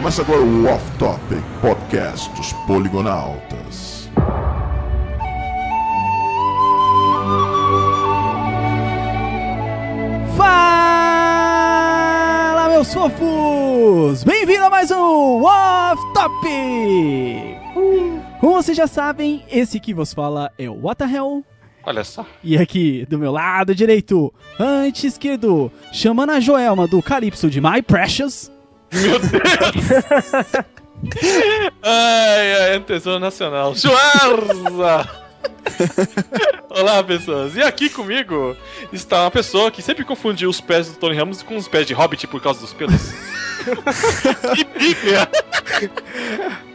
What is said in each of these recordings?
Começa agora o Off Topic Podcast dos Poligonautas. Fala, meus fofos! Bem-vindo a mais um Off Topic! Como vocês já sabem, esse que vos fala é o What the Hell. Olha só. E aqui, do meu lado direito, anti-esquerdo, chamando a Joelma do Calypso de My Precious. Meu Deus! Ai, tesouro nacional. Joelza! Olá, pessoas. E aqui comigo está uma pessoa que sempre confundiu os pés do Tony Ramos com os pés de Hobbit por causa dos pelos. Que pica!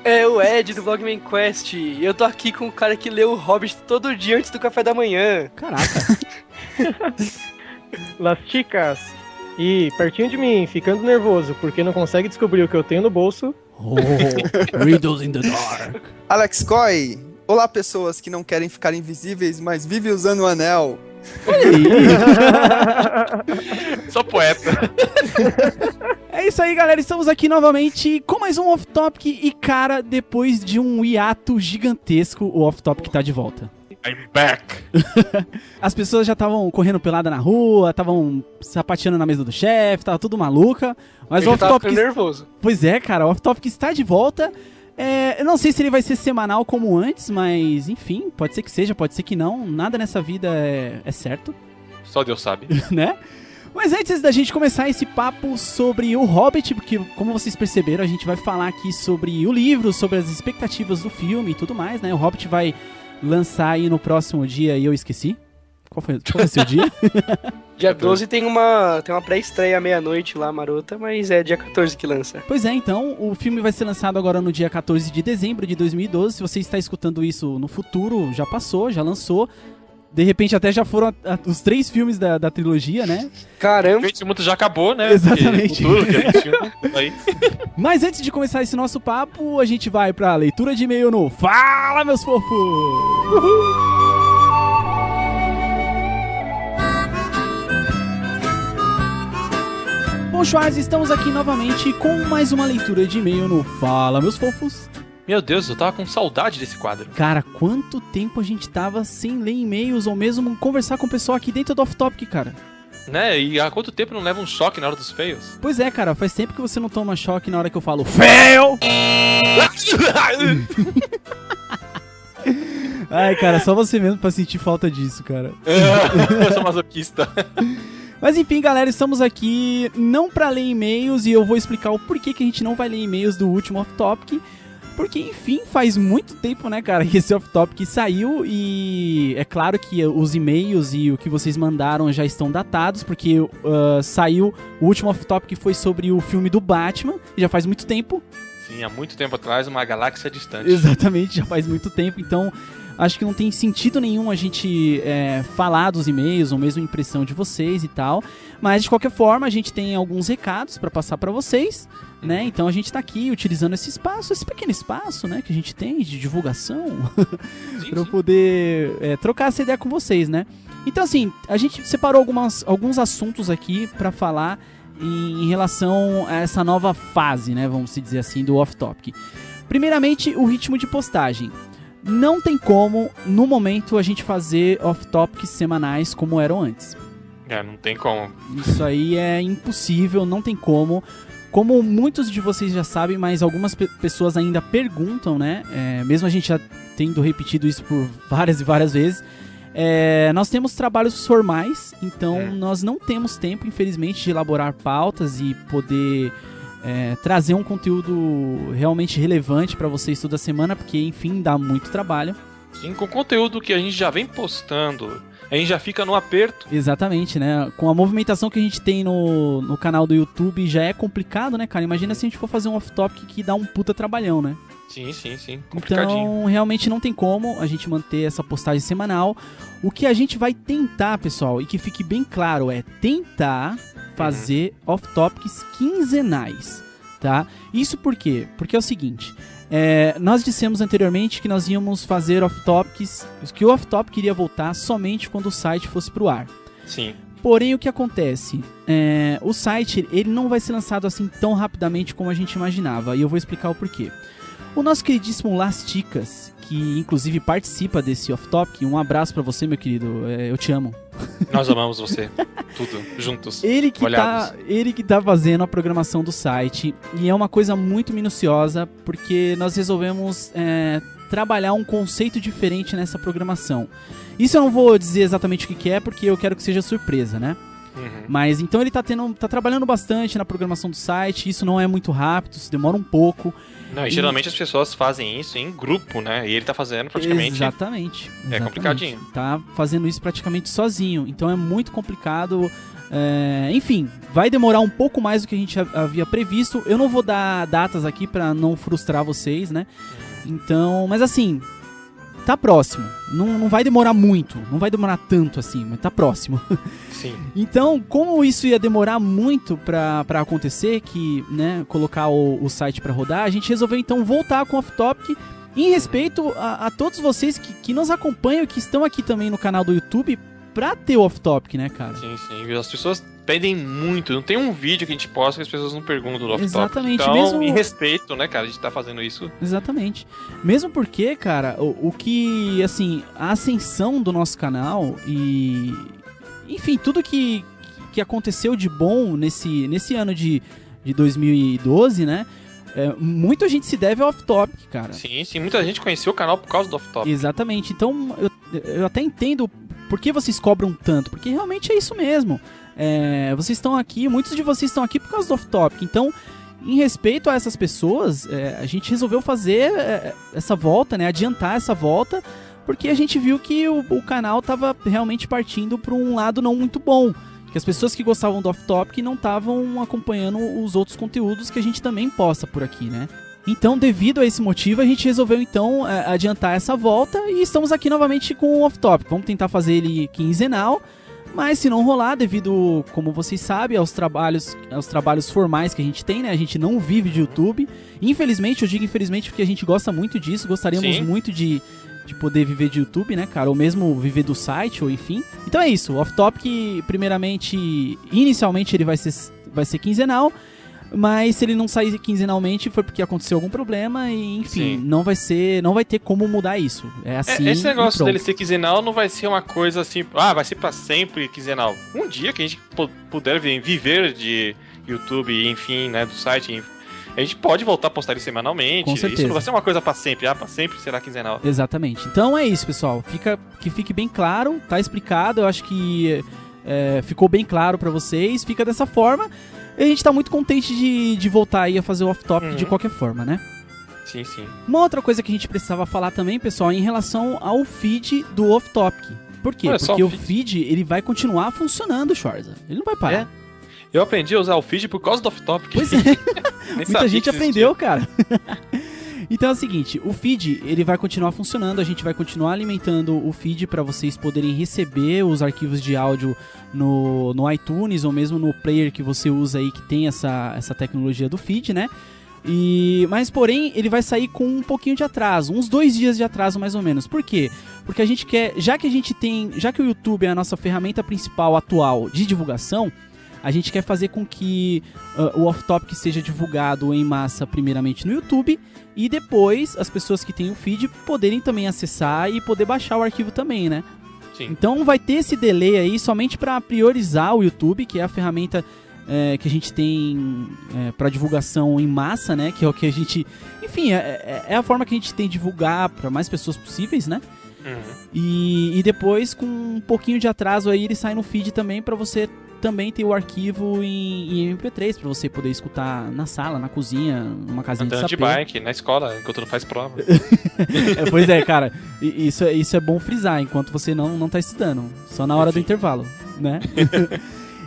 É o Ed do Vlogman Quest. E eu tô aqui com o cara que lê o Hobbit todo dia antes do café da manhã. Caraca. Las chicas. E pertinho de mim, ficando nervoso, porque não consegue descobrir o que eu tenho no bolso. Oh, Riddles in the Dark. Alex Coy. Olá, pessoas que não querem ficar invisíveis, mas vivem usando o anel. Sou poeta. É isso aí, galera. Estamos aqui novamente com mais um Off Topic. E, cara, depois de um hiato gigantesco, o Off Topic tá de volta. I'm back. As pessoas já estavam correndo pelada na rua, estavam sapateando na mesa do chefe, tava tudo maluca. Mas o Off Topic... nervoso. Pois é, cara, o Off Topic está de volta. Eu não sei se ele vai ser semanal como antes, mas enfim, pode ser que seja, pode ser que não. Nada nessa vida é certo, Só Deus sabe. né? Mas antes da gente começar esse papo sobre o Hobbit, porque como vocês perceberam, a gente vai falar aqui sobre o livro, sobre as expectativas do filme e tudo mais, né? O Hobbit vai lançar aí no próximo dia e eu esqueci. Qual foi o seu dia? Dia 12 tem uma pré-estreia à meia-noite lá, marota, mas é dia 14 que lança. Pois é, então, o filme vai ser lançado agora no dia 14 de dezembro de 2012. Se você está escutando isso no futuro, já passou, já lançou. De repente até já foram os 3 filmes da trilogia, né? Caramba! O mundo já acabou, né? Exatamente. Futuro, que a gente tinha aí. Mas antes de começar esse nosso papo, a gente vai pra leitura de e-mail no Fala, meus fofos! Uhul! Bom, Schwarz, estamos aqui novamente com mais uma leitura de e-mail no Fala, meus fofos. Meu Deus, eu tava com saudade desse quadro. Cara, quanto tempo a gente tava sem ler e-mails ou mesmo conversar com o pessoal aqui dentro do Off Topic, cara? Né? E há quanto tempo não leva um choque na hora dos feios? Pois é, cara, faz tempo que você não toma choque na hora que eu falo fail! Ai, cara, só você mesmo pra sentir falta disso, cara. Eu sou masoquista. Mas enfim, galera, estamos aqui não pra ler e-mails e eu vou explicar o porquê que a gente não vai ler e-mails do último Off Topic. Porque, enfim, faz muito tempo, né, cara, que esse Off Topic saiu e é claro que os e-mails e o que vocês mandaram já estão datados, porque saiu, o último Off Topic foi sobre o filme do Batman, e já faz muito tempo. Sim, há muito tempo atrás, uma galáxia distante. Exatamente, já faz muito tempo, então acho que não tem sentido nenhum a gente falar dos e-mails ou mesmo impressão de vocês e tal, mas de qualquer forma a gente tem alguns recados pra passar pra vocês, né? Então a gente tá aqui utilizando esse espaço, esse pequeno espaço, né, que a gente tem de divulgação pra eu poder trocar essa ideia com vocês, né? Então assim, a gente separou alguns assuntos aqui pra falar em relação a essa nova fase, né, vamos dizer assim, do Off Topic. Primeiramente, o ritmo de postagem. Não tem como, no momento, a gente fazer off-topics semanais como eram antes. Não tem como. Isso aí é impossível, não tem como. Como muitos de vocês já sabem, mas algumas pessoas ainda perguntam, né? Mesmo a gente já tendo repetido isso por várias e várias vezes. Nós temos trabalhos formais, então nós não temos tempo, infelizmente, de elaborar pautas e poder... trazer um conteúdo realmente relevante pra vocês toda semana, porque, enfim, dá muito trabalho. Sim, com conteúdo que a gente já vem postando, a gente já fica no aperto. Exatamente, né? Com a movimentação que a gente tem no canal do YouTube, já é complicado, né, cara? Imagina se a gente for fazer um off-topic que dá um puta trabalhão, né? Sim, complicadinho. Então, realmente não tem como a gente manter essa postagem semanal. O que a gente vai tentar, pessoal, e que fique bem claro, é tentar fazer off-topics quinzenais, tá? Isso por quê? Porque é o seguinte, nós dissemos anteriormente que nós íamos fazer off-topics, que o off-topic iria voltar somente quando o site fosse pro ar. Sim. Porém, o que acontece? O site ele não vai ser lançado assim tão rapidamente como a gente imaginava. E eu vou explicar o porquê. O nosso queridíssimo Lasticas, que inclusive participa desse off-topic, um abraço pra você, meu querido. Eu te amo. Nós amamos você. Tudo, juntos. Ele que tá fazendo a programação do site. E é uma coisa muito minuciosa, porque nós resolvemos trabalhar um conceito diferente nessa programação. Isso eu não vou dizer exatamente o que é, porque eu quero que seja surpresa, né? Uhum. Mas então ele tá trabalhando bastante na programação do site. Isso não é muito rápido, isso demora um pouco. Não, e geralmente as pessoas fazem isso em grupo, né? E ele tá fazendo praticamente... Exatamente. É complicadinho. Tá fazendo isso praticamente sozinho. Então é muito complicado. Enfim, vai demorar um pouco mais do que a gente havia previsto. Eu não vou dar datas aqui pra não frustrar vocês, né? Então, mas assim, tá próximo. Não vai demorar muito. Não vai demorar tanto assim, mas tá próximo. Sim. Então, como isso ia demorar muito pra acontecer, que, né, colocar o site pra rodar, a gente resolveu então voltar com o off-topic em respeito a todos vocês que nos acompanham e que estão aqui também no canal do YouTube pra ter o off-topic, né, cara? Sim, sim. As pessoas pedem muito. Não tem um vídeo que a gente posta que as pessoas não perguntam do off-topic. Exatamente. Então, mesmo... em respeito, né, cara, a gente tá fazendo isso. Exatamente. Mesmo porque, cara, o que, assim, a ascensão do nosso canal e... Enfim, tudo que aconteceu de bom nesse ano de 2012, né? Muita gente se deve ao off-topic, cara. Sim, sim. Muita gente conheceu o canal por causa do off-topic. Exatamente. Então, eu até entendo por que vocês cobram tanto. Porque realmente é isso mesmo. Vocês estão aqui, muitos de vocês estão aqui por causa do off-topic. Então, em respeito a essas pessoas, a gente resolveu fazer essa volta, né? Adiantar essa volta, porque a gente viu que o canal estava realmente partindo para um lado não muito bom. Que as pessoas que gostavam do off-topic não estavam acompanhando os outros conteúdos que a gente também posta por aqui, né? Então, devido a esse motivo, a gente resolveu então adiantar essa volta e estamos aqui novamente com o off-topic. Vamos tentar fazer ele quinzenal, mas se não rolar, devido, como vocês sabem, aos trabalhos formais que a gente tem, né? A gente não vive de YouTube. Infelizmente, eu digo infelizmente porque a gente gosta muito disso, gostaríamos muito de poder viver de YouTube, né, cara? Ou mesmo viver do site, ou enfim. Então é isso, o off-topic, primeiramente, inicialmente ele vai ser quinzenal, mas se ele não sair quinzenalmente foi porque aconteceu algum problema e, enfim, não vai ter como mudar isso. É assim. Esse negócio dele ser quinzenal não vai ser uma coisa assim, vai ser pra sempre quinzenal. Um dia que a gente puder viver de YouTube, enfim, né, do site, enfim, a gente pode voltar a postar ele semanalmente. Com certeza. Isso não vai ser uma coisa pra sempre. Pra sempre será quinzenal. Exatamente. Então é isso, pessoal. Que fique bem claro, tá explicado. Eu acho que ficou bem claro pra vocês. Fica dessa forma. E a gente tá muito contente de voltar aí a fazer o off-topic de qualquer forma, né? Sim, sim. Uma outra coisa que a gente precisava falar também, pessoal, em relação ao feed do off-topic. Por quê? Porque o feed, ele vai continuar funcionando, Schwarza. Ele não vai parar. Eu aprendi a usar o feed por causa do off-topic. Pois é. Muita gente aprendeu, cara. Então é o seguinte, o feed, ele vai continuar funcionando, a gente vai continuar alimentando o feed para vocês poderem receber os arquivos de áudio no iTunes ou mesmo no player que você usa aí que tem essa tecnologia do feed, né? Mas porém, ele vai sair com um pouquinho de atraso, uns 2 dias de atraso mais ou menos. Por quê? Porque a gente quer, já que o YouTube é a nossa ferramenta principal atual de divulgação, a gente quer fazer com que o off-topic seja divulgado em massa primeiramente no YouTube e depois as pessoas que têm o feed poderem também acessar e poder baixar o arquivo também, né? Sim. Então vai ter esse delay aí somente para priorizar o YouTube, que é a ferramenta que a gente tem para divulgação em massa, né? Que é o que a gente... Enfim, é a forma que a gente tem de divulgar para mais pessoas possíveis, né? Uhum. E depois, com um pouquinho de atraso aí, ele sai no feed também para você também ter o arquivo em MP3 pra você poder escutar na sala, na cozinha, numa casinha andando de bike, na escola, enquanto não faz prova. Pois é, cara, isso é bom frisar, enquanto você não tá estudando, só na hora do intervalo, né?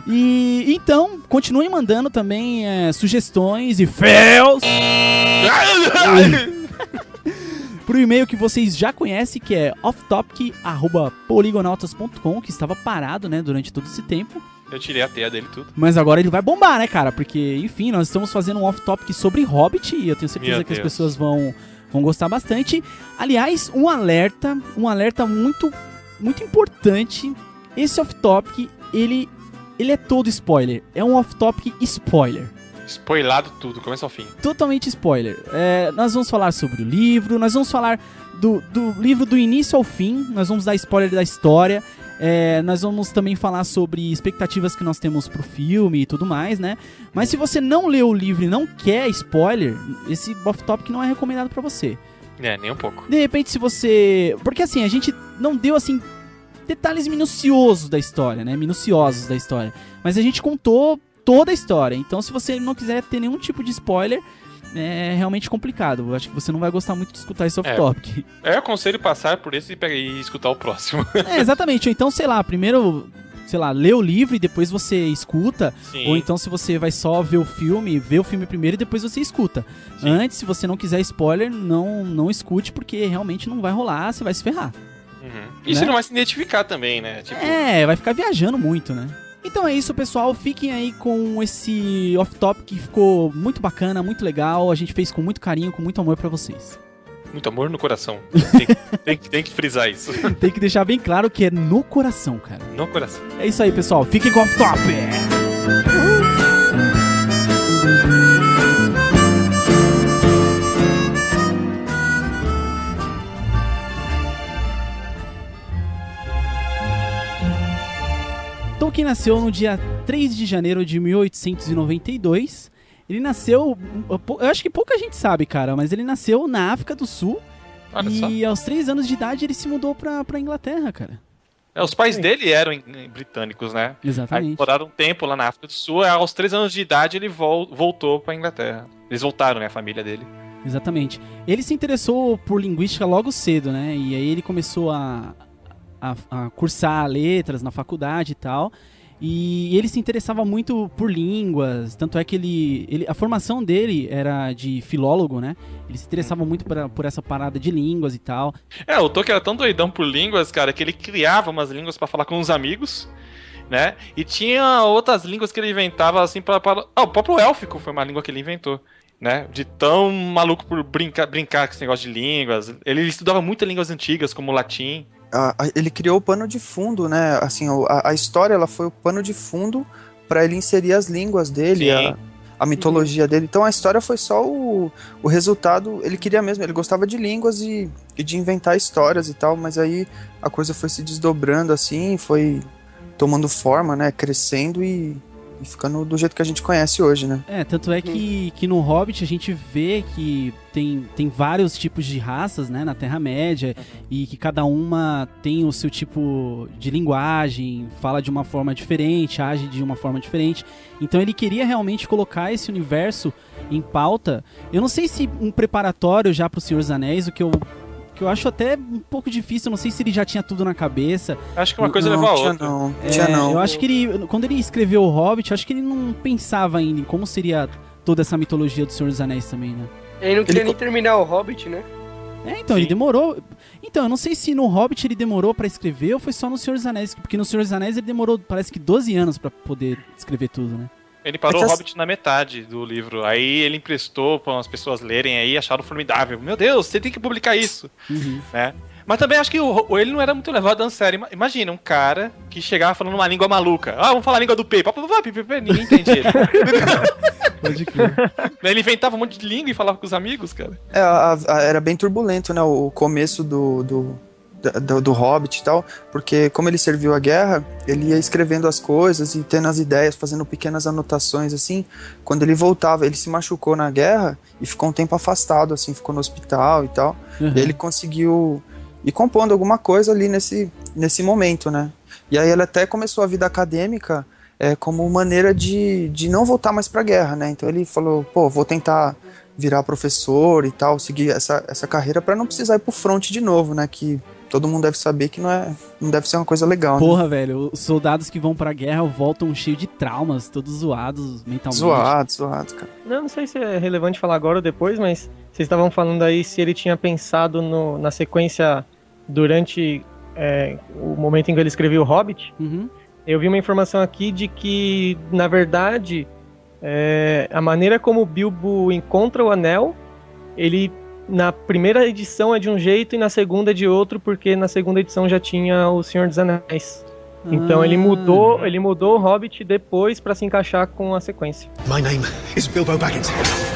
E então, continuem mandando também sugestões e fails pro e-mail que vocês já conhecem, que é offtopic@poligonautas.com, que estava parado, né, durante todo esse tempo. Eu tirei a teia dele tudo. Mas agora ele vai bombar, né, cara? Porque, enfim, nós estamos fazendo um off-topic sobre Hobbit e eu tenho certeza que as pessoas vão gostar bastante. Aliás, um alerta muito, muito importante. Esse off-topic, ele ele é todo spoiler. É um off-topic spoiler. Spoilado tudo, começa ao fim. Totalmente spoiler. Nós vamos falar sobre o livro, nós vamos falar do livro do início ao fim, nós vamos dar spoiler da história, nós vamos também falar sobre expectativas que nós temos pro filme e tudo mais, né? Mas se você não leu o livro e não quer spoiler, esse off-topic não é recomendado pra você. Nem um pouco. De repente, se você... Porque assim, a gente não deu assim detalhes minuciosos da história, né? Minuciosos da história. Mas a gente contou toda a história. Então, se você não quiser ter nenhum tipo de spoiler, é realmente complicado. Eu acho que você não vai gostar muito de escutar esse off-topic. Eu aconselho passar por esse e escutar o próximo. Exatamente. Ou então, sei lá, primeiro, lê o livro e depois você escuta. Sim. Ou então, se você vai só ver o filme, vê o filme primeiro e depois você escuta. Sim. Antes, se você não quiser spoiler, não escute, porque realmente não vai rolar, você vai se ferrar. E você não vai se identificar também, né? Tipo... vai ficar viajando muito, né? Então é isso, pessoal. Fiquem aí com esse off-topic que ficou muito bacana, muito legal. A gente fez com muito carinho, com muito amor pra vocês. Muito amor no coração. Tem que frisar isso. Tem que deixar bem claro que é no coração, cara. No coração. É isso aí, pessoal. Fiquem com o off-topic. Tolkien nasceu no dia 3 de janeiro de 1892. Ele nasceu... Eu acho que pouca gente sabe, cara, mas ele nasceu na África do Sul. Olha e só. Aos 3 anos de idade ele se mudou pra Inglaterra, cara. Os pais dele eram britânicos, né? Exatamente. Aí moraram um tempo lá na África do Sul. Aos 3 anos de idade ele voltou pra Inglaterra. Eles voltaram, né? A família dele. Exatamente. Ele se interessou por linguística logo cedo, né? E aí ele começou a cursar letras na faculdade e tal, e ele se interessava muito por línguas, tanto é que a formação dele era de filólogo, né? Ele se interessava muito por essa parada de línguas e tal. O Tolkien era tão doidão por línguas, cara, que ele criava umas línguas pra falar com os amigos, né? E tinha outras línguas que ele inventava, assim, o próprio élfico foi uma língua que ele inventou, né? De tão maluco por brincar com esse negócio de línguas. Ele estudava muitas línguas antigas, como o latim. Ele criou o pano de fundo, né? Assim, a história ela foi o pano de fundo para ele inserir as línguas dele, a mitologia dele. Então a história foi só o resultado. Ele queria mesmo, ele gostava de línguas e de inventar histórias e tal, mas aí a coisa foi se desdobrando assim, foi tomando forma, né? Crescendo e ficando do jeito que a gente conhece hoje, né? Tanto é que no Hobbit a gente vê que tem vários tipos de raças, né, na Terra-média, e que cada uma tem o seu tipo de linguagem, fala de uma forma diferente, age de uma forma diferente. Então ele queria realmente colocar esse universo em pauta. Eu não sei se um preparatório já pro Senhor dos Anéis, o que eu acho até um pouco difícil, eu não sei se ele já tinha tudo na cabeça. Acho que uma coisa levou a outra. Não. Eu acho que quando ele escreveu o Hobbit, acho que ele não pensava ainda em como seria toda essa mitologia do Senhor dos Anéis também, né? Ele não queria nem terminar o Hobbit, né? Então, ele demorou. Então, eu não sei se no Hobbit ele demorou pra escrever ou foi só no Senhor dos Anéis, porque no Senhor dos Anéis ele demorou, parece que 12 anos pra poder escrever tudo, né? Ele parou o Hobbit na metade do livro. Aí ele emprestou para umas pessoas lerem aí e acharam formidável. Meu Deus, você tem que publicar isso. Né? Mas também acho que ele não era muito levado a sério. Imagina, um cara que chegava falando uma língua maluca. Vamos falar a língua do P. Ninguém entende ele. Pode crer. Ele inventava um monte de língua e falava com os amigos, cara. Era bem turbulento, né? O começo do Hobbit e tal, porque como ele serviu a guerra, ele ia escrevendo as coisas e tendo as ideias, fazendo pequenas anotações, assim. Quando ele voltava, ele se machucou na guerra e ficou um tempo afastado, assim, ficou no hospital e tal. E ele conseguiu ir compondo alguma coisa ali nesse momento, né? E aí ele até começou a vida acadêmica como maneira de não voltar mais pra guerra, né? Então ele falou, vou tentar virar professor e tal, seguir essa carreira pra não precisar ir pro front de novo, né? Que todo mundo deve saber que não deve ser uma coisa legal, Porra, né? velho, os soldados que vão pra guerra voltam cheios de traumas, todos zoados mentalmente. Zoados, cara. Não sei se é relevante falar agora ou depois, mas vocês estavam falando aí se ele tinha pensado na sequência durante o momento em que ele escreveu o Hobbit. Eu vi uma informação aqui de que, na verdade, a maneira como o Bilbo encontra o anel, ele... Na primeira edição é de um jeito e na segunda é de outro, porque na segunda edição já tinha o Senhor dos Anéis. Então ele mudou o Hobbit depois pra se encaixar com a sequência. My name is Bilbo Baggins.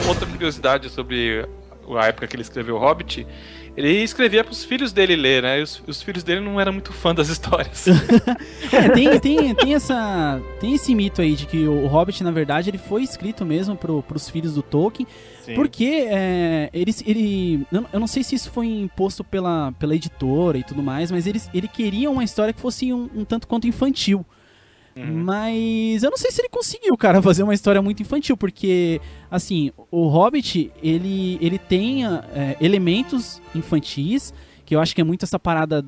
Outra curiosidade sobre a época que ele escreveu o Hobbit, ele escrevia pros filhos dele ler, né? E os filhos dele não eram muito fãs das histórias. Tem esse mito aí de que o Hobbit, na verdade, ele foi escrito mesmo pros filhos do Tolkien. Sim. Porque eu não sei se isso foi imposto pela editora e tudo mais, mas ele queria uma história que fosse um tanto quanto infantil. Mas eu não sei se ele conseguiu, cara, fazer uma história muito infantil, porque, assim, o Hobbit, ele tem elementos infantis, que eu acho que é muito essa parada...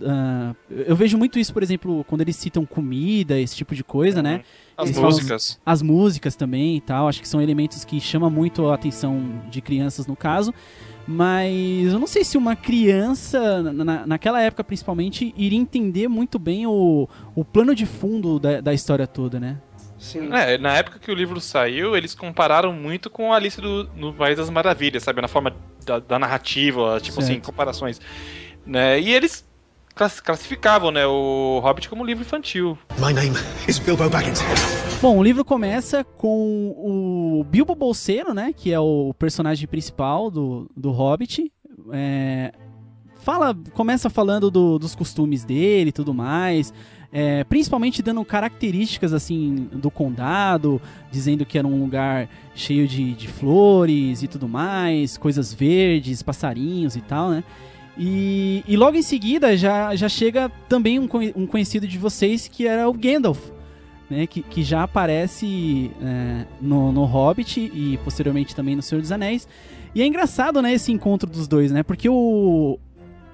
eu vejo muito isso, por exemplo, quando eles citam comida, esse tipo de coisa, né? As músicas. As músicas também e tal, acho que são elementos que chamam muito a atenção de crianças, no caso. Mas eu não sei se uma criança, naquela época principalmente, iria entender muito bem o plano de fundo da história toda, né? Sim. Na época que o livro saiu, eles compararam muito com a Alice no País das Maravilhas, sabe? Na forma da narrativa, tipo certo. Assim, comparações. Né? E eles classificavam, né, o Hobbit como um livro infantil. My name is Bilbo Baggins. Bom, o livro começa com o Bilbo Bolseiro, né, que é o personagem principal do Hobbit. Começa falando dos costumes dele e tudo mais, principalmente dando características assim do condado, dizendo que era um lugar cheio de flores e tudo mais, coisas verdes, passarinhos e tal, né? E logo em seguida já chega também um conhecido de vocês, que era o Gandalf, né, que já aparece no Hobbit e posteriormente também no Senhor dos Anéis. E é engraçado, né, esse encontro dos dois, né, porque o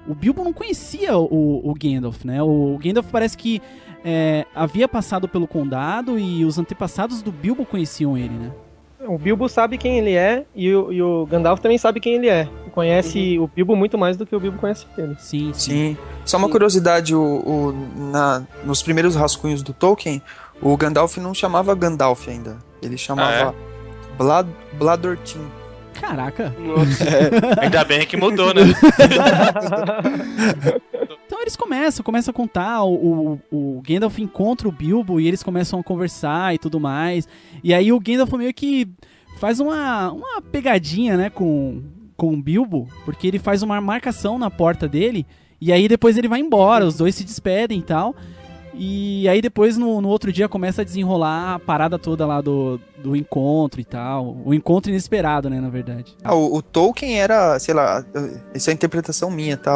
Bilbo não conhecia o Gandalf, né, o Gandalf parece que havia passado pelo condado e os antepassados do Bilbo conheciam ele, né. O Bilbo sabe quem ele é e o Gandalf também sabe quem ele é. Conhece o Bilbo muito mais do que o Bilbo conhece ele. Sim. Só uma curiosidade, nos primeiros rascunhos do Tolkien, o Gandalf não chamava Gandalf ainda. Ele chamava Bladortin. Caraca! Ainda bem que mudou, né? Então eles começam a contar, o Gandalf encontra o Bilbo e eles começam a conversar e tudo mais. E aí o Gandalf meio que faz uma pegadinha, né, com o Bilbo, porque ele faz uma marcação na porta dele, e aí depois ele vai embora, os dois se despedem e tal. E aí depois no outro dia começa a desenrolar a parada toda lá do encontro e tal. O encontro inesperado, né, na verdade. O Tolkien era, sei lá, isso é a interpretação minha, tá?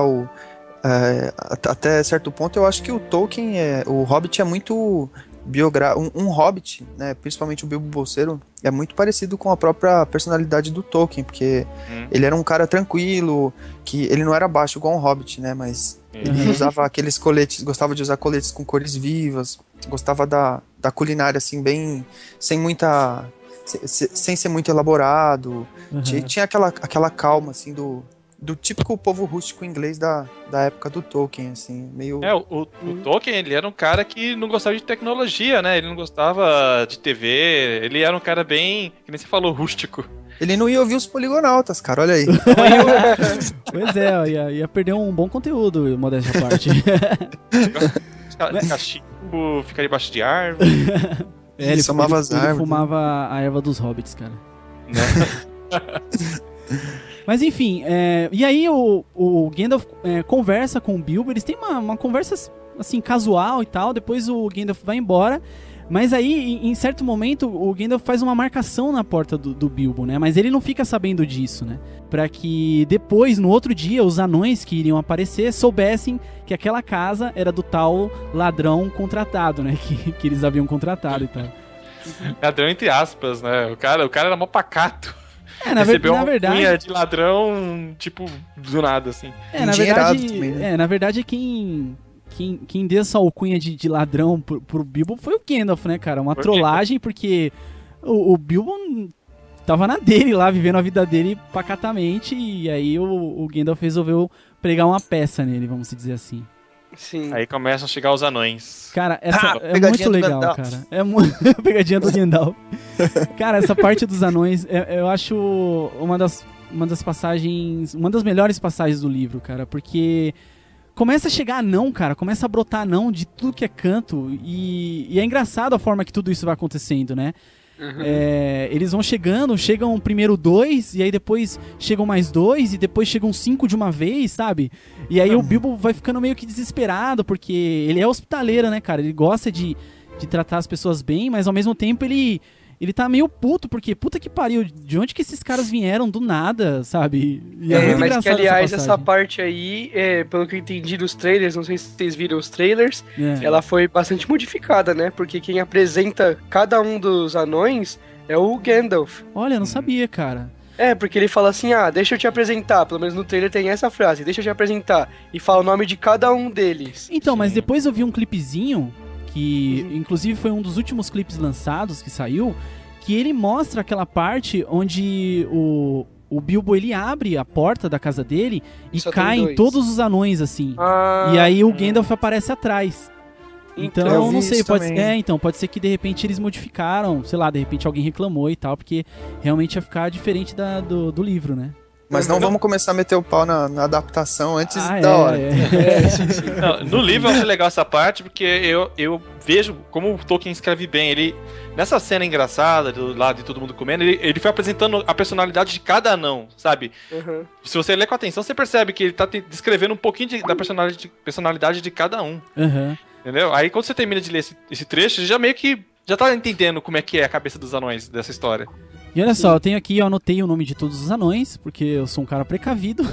Até certo ponto eu acho que o Tolkien, o Hobbit é muito biográfico. Um Hobbit, né, principalmente o Bilbo Bolseiro, é muito parecido com a própria personalidade do Tolkien, porque ele era um cara tranquilo, que ele não era baixo igual um Hobbit, né, mas ele usava aqueles coletes, gostava de usar coletes com cores vivas, gostava da culinária assim, bem, sem ser muito elaborado, tinha aquela calma assim do típico povo rústico inglês da época do Tolkien, assim, meio... O Tolkien, ele era um cara que não gostava de tecnologia, né? Ele não gostava de TV, ele era um cara bem, que nem você falou, rústico. Ele não ia ouvir os poligonautas, cara, olha aí. Pois ia perder um bom conteúdo, modéstia à parte. Cachimbo, ficar debaixo de árvore. Ele fumava a erva dos hobbits, cara. Mas enfim, e aí o Gandalf conversa com o Bilbo, eles têm uma conversa assim, casual e tal, depois o Gandalf vai embora, mas aí em certo momento o Gandalf faz uma marcação na porta do Bilbo, né, mas ele não fica sabendo disso, né, pra que depois, no outro dia, os anões que iriam aparecer soubessem que aquela casa era do tal ladrão contratado, né, que eles haviam contratado e tal. Ladrão entre aspas, né, o cara era mó pacato. Na verdade, cunha de ladrão, tipo, do nada, assim. Na verdade, quem deu essa alcunha de ladrão pro Bilbo foi o Gandalf, né, cara? Uma trollagem, porque o Bilbo tava na dele lá, vivendo a vida dele pacatamente, e aí o Gandalf resolveu pregar uma peça nele, vamos dizer assim. Sim. Aí começam a chegar os anões. Cara, essa é muito legal, cara. Pegadinha do Gandalf. Cara, essa parte dos anões, eu acho uma das passagens, uma das melhores passagens do livro, cara, porque começa a chegar anão, cara, começa a brotar anão de tudo que é canto, e é engraçado a forma que tudo isso vai acontecendo, né? Eles vão chegam primeiro 2, e aí depois chegam mais 2, e depois chegam 5 de uma vez, sabe? E aí o Bilbo vai ficando meio que desesperado, porque ele é hospitaleiro, né, cara? Ele gosta de tratar as pessoas bem, mas ao mesmo tempo ele tá meio puto, porque puta que pariu, de onde que esses caras vieram do nada, sabe? E muito mas engraçado que, aliás, essa essa parte aí, pelo que eu entendi dos trailers, não sei se vocês viram os trailers, ela foi bastante modificada, né? Porque quem apresenta cada um dos anões é o Gandalf. Olha, eu não sabia, cara. Porque ele fala assim, deixa eu te apresentar, pelo menos no trailer tem essa frase, deixa eu te apresentar, e fala o nome de cada um deles. Então, mas depois eu vi um clipezinho, que inclusive foi um dos últimos clipes lançados que saiu, que ele mostra aquela parte onde o Bilbo, ele abre a porta da casa dele e caem todos os anões, assim. E aí o Gandalf aparece atrás. Então, não sei, pode ser que de repente eles modificaram, sei lá, de repente alguém reclamou e tal, porque realmente ia ficar diferente do livro, né? Mas não vamos começar a meter o pau na adaptação antes da hora. Não, no livro eu acho legal essa parte, porque eu vejo como o Tolkien escreve bem. Ele, nessa cena engraçada, do lado de todo mundo comendo, ele foi apresentando a personalidade de cada anão, sabe? Se você ler com atenção, você percebe que ele tá descrevendo um pouquinho da personalidade de cada um. Entendeu? Aí quando você termina de ler esse trecho, você já meio que já tá entendendo como é que é a cabeça dos anões dessa história. E olha só, eu tenho aqui, eu anotei o nome de todos os anões, porque eu sou um cara precavido.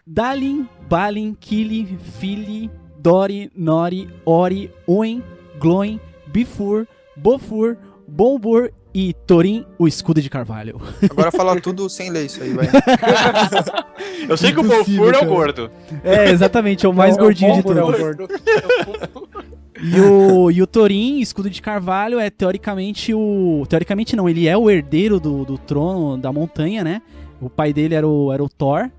Dalin, Balin, Kili, Fili, Dori, Nori, Ori, Oin, Gloin, Bifur, Bofur, Bombur e Thorin, o escudo de carvalho. Agora fala tudo sem ler isso aí, vai. Eu sei que o Bofur é o gordo. Exatamente, é o mais gordinho de todos. E o Thorin, escudo de carvalho, é teoricamente teoricamente não, ele é o herdeiro do trono da montanha, né? O pai dele era o Thor,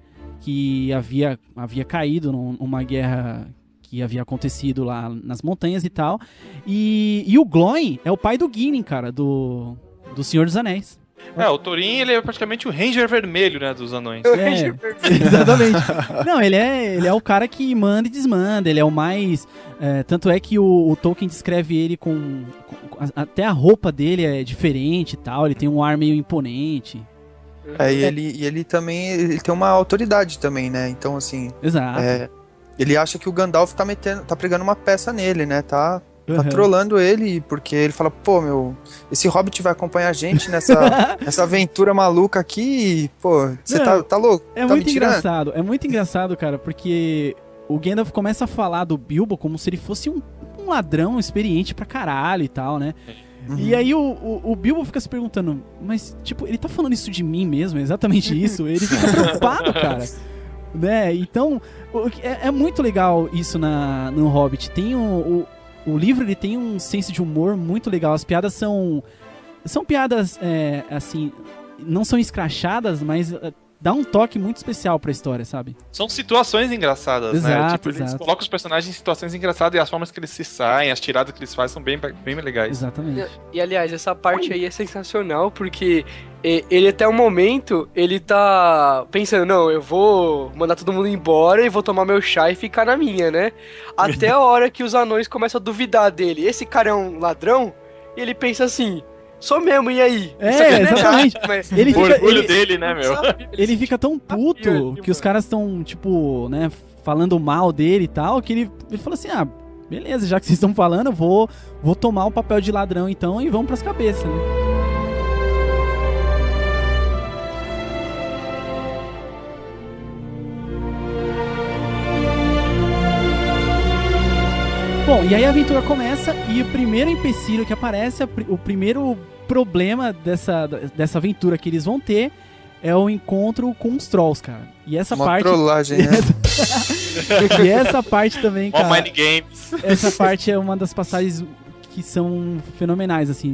que havia caído numa guerra que havia acontecido lá nas montanhas e tal. E o Gloin é o pai do Gimli, cara, do Senhor dos Anéis. O Thorin, ele é praticamente o Ranger vermelho, né, dos anões. Exatamente. Não, ele é o cara que manda e desmanda, ele é o mais... tanto é que o Tolkien descreve ele com até a roupa dele é diferente e tal, ele tem um ar meio imponente. E ele também ele tem uma autoridade também, né? Então, assim... Exato. Ele acha que o Gandalf tá pregando uma peça nele, né? Tá trolando ele, porque ele fala, pô, esse Hobbit vai acompanhar a gente nessa aventura maluca aqui e, pô, você tá louco? É muito engraçado, cara, porque o Gandalf começa a falar do Bilbo como se ele fosse um ladrão experiente pra caralho e tal, né? E aí o Bilbo fica se perguntando, mas, tipo, ele tá falando isso de mim mesmo? É exatamente isso? Ele fica preocupado, cara. Né? Então, é muito legal isso no Hobbit. Tem o livro, ele tem um senso de humor muito legal. As piadas são piadas, assim, não são escrachadas, mas dá um toque muito especial pra história, sabe? São situações engraçadas, né? Tipo, eles colocam os personagens em situações engraçadas e as formas que eles se saem, as tiradas que eles fazem são bem legais. Exatamente. E aliás, essa parte aí é sensacional, porque ele até o momento, ele tá pensando, não, eu vou mandar todo mundo embora e vou tomar meu chá e ficar na minha, né? Até a hora que os anões começam a duvidar dele. Esse cara é um ladrão? E ele pensa assim... Sou mesmo, e aí? Exatamente. O orgulho dele, né, meu? Ele fica tão puto que os caras estão, tipo, né, falando mal dele e tal, que ele fala assim, beleza, já que vocês estão falando, eu vou tomar o papel de ladrão então e vamos pras cabeças, né? Bom, e aí a aventura começa e o primeiro empecilho que aparece, o primeiro problema dessa aventura que eles vão ter é o encontro com os Trolls, cara. E essa parte... trollagem, né? E essa parte também, cara... Mind Games. Essa parte é uma das passagens que são fenomenais, assim,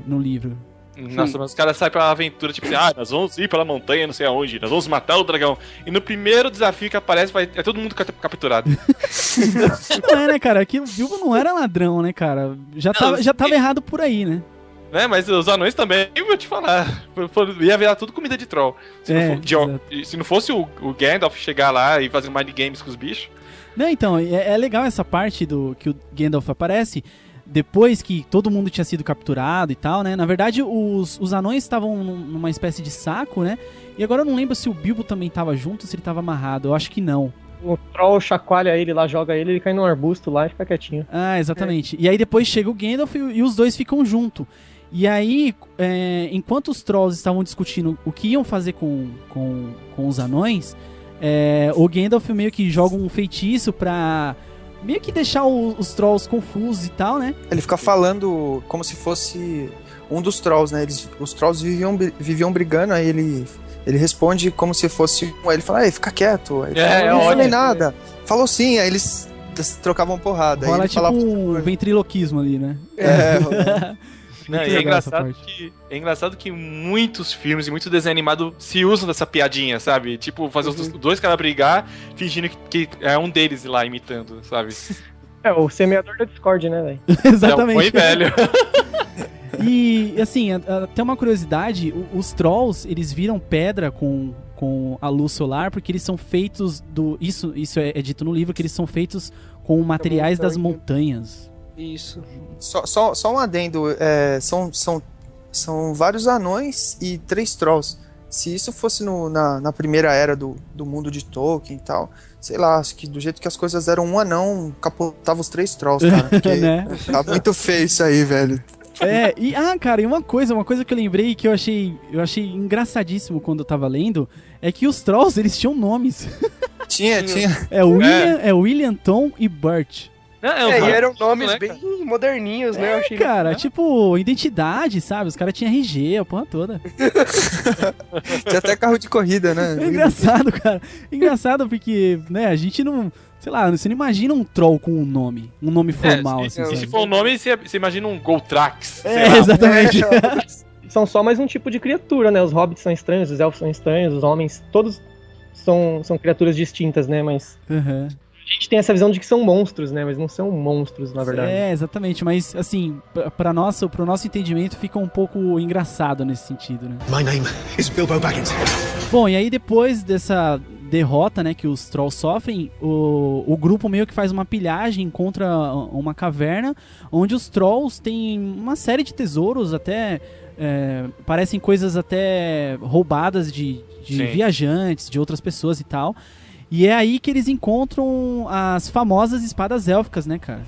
no livro. Nossa, mas os caras saem pra aventura, tipo assim, nós vamos ir pela montanha, não sei aonde, nós vamos matar o dragão. E no primeiro desafio que aparece, é todo mundo capturado. Não é, né, cara? Que o Bilbo não era ladrão, né, cara? Já tava errado por aí, né? Mas os anões também, eu vou te falar, ia virar tudo comida de troll. Se não fosse o Gandalf chegar lá e fazer mind games com os bichos... Não, então, é legal essa parte do que o Gandalf aparece depois que todo mundo tinha sido capturado e tal, né? Na verdade, os anões estavam numa espécie de saco, né? E agora eu não lembro se o Bilbo também tava junto ou se ele tava amarrado. Eu acho que não. O troll chacoalha ele lá, joga ele cai num arbusto lá e fica quietinho. Ah, exatamente. E aí depois chega o Gandalf e os dois ficam junto. E aí, enquanto os trolls estavam discutindo o que iam fazer com os anões, o Gandalf meio que joga um feitiço pra meio que deixar os trolls confusos e tal, né? Ele fica falando como se fosse um dos trolls, né? Os trolls viviam brigando, aí ele responde como se fosse um. Aí ele fala, fica quieto. Aí ele fala, não falei nada. Falou sim, aí eles trocavam porrada. Rola aí tipo um ventriloquismo ali, né? Não, e é engraçado que muitos filmes e muito desenho animado se usam dessa piadinha, sabe? Tipo, fazer os dois caras brigar, fingindo que é um deles lá imitando, sabe? O semeador da Discord, né, velho? Exatamente. Foi velho. E, assim, até uma curiosidade, os trolls, eles viram pedra com a luz solar porque eles são feitos Isso é dito no livro, que eles são feitos com materiais das montanhas. Isso. Só um adendo, são vários anões e 3 trolls. Se isso fosse na primeira era do mundo de Tolkien e tal, sei lá, acho que do jeito que as coisas eram, um anão capotava os 3 trolls, cara. Porque né? Tá muito feio isso aí, velho. Cara, e uma coisa que eu lembrei que eu achei engraçadíssimo quando eu tava lendo, é que os trolls, eles tinham nomes. Tinha. William, Tom e Bert. E eram nomes bem moderninhos, né? Eu achei cara, tipo, identidade, sabe? Os caras tinham RG, a porra toda. Tinha até carro de corrida, né? É engraçado, cara. Engraçado porque, né, a gente não... Sei lá, você não imagina um troll com um nome formal, assim. Se for um nome, você imagina um Goltrax. Exatamente. São só mais um tipo de criatura, né? Os hobbits são estranhos, os elfos são estranhos, os homens, todos são criaturas distintas, né? Mas... Uhum. A gente tem essa visão de que são monstros, né? Mas não são monstros, na verdade. Exatamente. Mas, assim, pro nosso entendimento fica um pouco engraçado nesse sentido, né? My name is Bilbo Baggins. Bom, e aí depois dessa derrota, né, que os trolls sofrem, o grupo meio que faz uma pilhagem contra uma caverna, onde os trolls têm uma série de tesouros, até... parecem coisas até roubadas de viajantes, de outras pessoas e tal. E é aí que eles encontram as famosas espadas élficas, né, cara?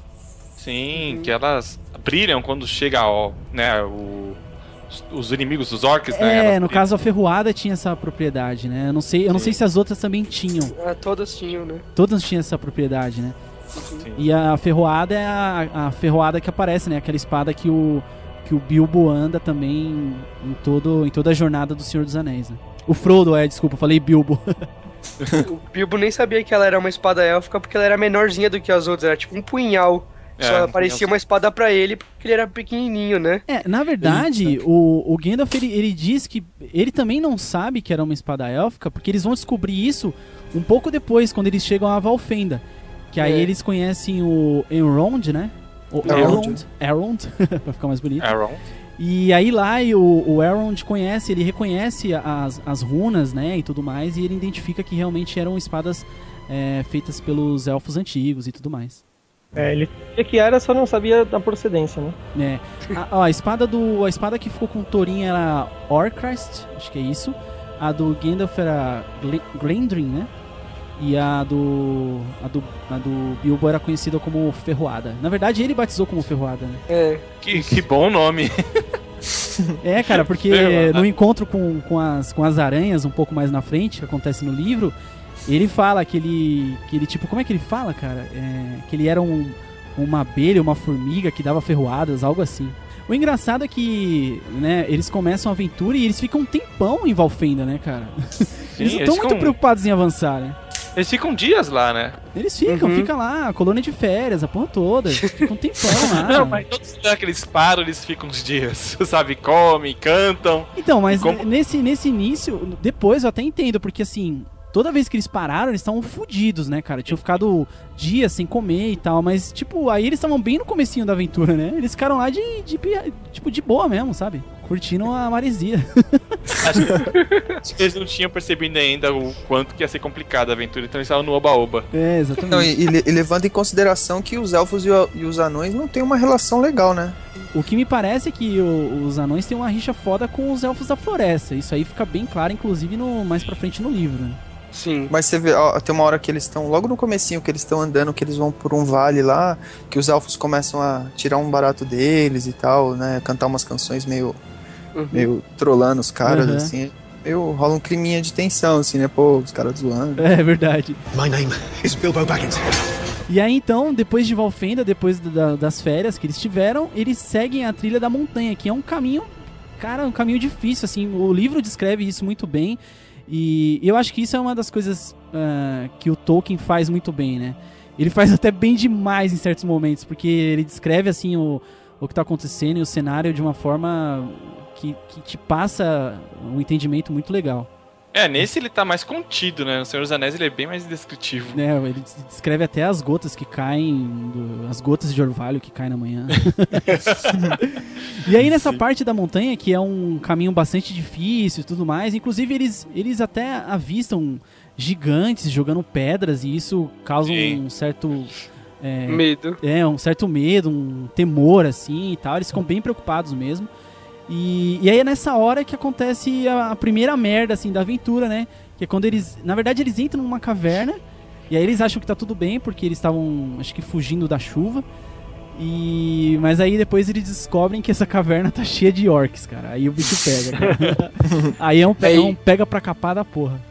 Sim, que elas brilham quando chega os inimigos dos orcs, né? No caso a ferroada tinha essa propriedade, né? Eu não sei se as outras também tinham. Todas tinham, né? Todas tinham essa propriedade, né? Sim. E a ferroada é a ferroada que aparece, né? Aquela espada que o Bilbo anda também em toda a jornada do Senhor dos Anéis, né? O Frodo, desculpa, eu falei Bilbo. O Bilbo nem sabia que ela era uma espada élfica porque ela era menorzinha do que as outras, era tipo um punhal. Só parecia uma espada pra ele porque ele era pequenininho, né? Na verdade, o Gandalf, ele diz que ele também não sabe que era uma espada élfica, porque eles vão descobrir isso um pouco depois, quando eles chegam a Valfenda. Que aí eles conhecem o Elrond, né? O Elrond, pra ficar mais bonito. Elrond. E aí lá o Elrond ele reconhece as runas, né, e tudo mais, e ele identifica que realmente eram espadas feitas pelos elfos antigos e tudo mais. Ele sabia que era, só não sabia da procedência, né? A espada que ficou com o Thorin era Orchrist, acho que é isso. A do Gandalf era Glendrin, né? E a do Bilbo era conhecida como Ferroada. Na verdade, ele batizou como Ferroada, né? Que bom nome. Cara, porque no encontro com as aranhas, um pouco mais na frente, que acontece no livro, ele fala que ele tipo, como é que ele fala, cara? Que ele era uma abelha, uma formiga que dava ferroadas, algo assim. O engraçado é que, né, eles começam a aventura e eles ficam um tempão em Valfenda, né, cara? Eles não estão muito preocupados em avançar, né? Eles ficam dias lá, né? Eles ficam lá, colônia de férias, a porra toda. Eles ficam um tempão lá. Não, mas todos os lugares que eles param, eles ficam uns dias, sabe? Comem, cantam. Então, mas nesse início, depois eu até entendo, porque assim, toda vez que eles pararam, eles estavam fodidos, né, cara? Tinham ficado dias sem comer e tal, mas, tipo, aí eles estavam bem no comecinho da aventura, né? Eles ficaram lá de boa mesmo, sabe? Curtindo a maresia. Acho que eles não tinham percebido ainda o quanto que ia ser complicada a aventura, então eles estavam no oba-oba. É, exatamente. Não, e levando em consideração que os elfos e os anões não têm uma relação legal, né? O que me parece é que os anões têm uma rixa foda com os elfos da floresta. Isso aí fica bem claro, inclusive, mais pra frente no livro, né? Sim. Mas você vê, ó, tem uma hora que eles estão, logo no comecinho, que eles estão andando, que eles vão por um vale lá, que os elfos começam a tirar um barato deles e tal, né? Cantar umas canções meio trollando os caras, assim. Rola um climinha de tensão, assim, né? Pô, os caras zoando. É verdade. My name is Bilbo Baggins. E aí então, depois de Valfenda, depois das férias que eles tiveram, eles seguem a trilha da montanha, que é um caminho, cara, um caminho difícil, assim. O livro descreve isso muito bem. E eu acho que isso é uma das coisas que o Tolkien faz muito bem, né? Ele faz até bem demais em certos momentos, porque ele descreve assim o que tá acontecendo e o cenário de uma forma que te passa um entendimento muito legal. Nesse ele tá mais contido, né? No Senhor dos Anéis ele é bem mais descritivo. Ele descreve até as gotas que caem, as gotas de orvalho que caem na manhã. E aí nessa parte da montanha, que é um caminho bastante difícil e tudo mais, inclusive eles até avistam gigantes jogando pedras e isso causa um certo... medo. Um certo medo, um temor assim e tal, eles ficam bem preocupados mesmo. E aí é nessa hora que acontece a primeira merda, assim, da aventura, né? Que é quando eles... Na verdade, eles entram numa caverna e aí eles acham que tá tudo bem, porque eles estavam, acho que, fugindo da chuva. Mas aí depois eles descobrem que essa caverna tá cheia de orcs, cara. Aí o bicho pega, cara. Aí é um pega pra capar da porra.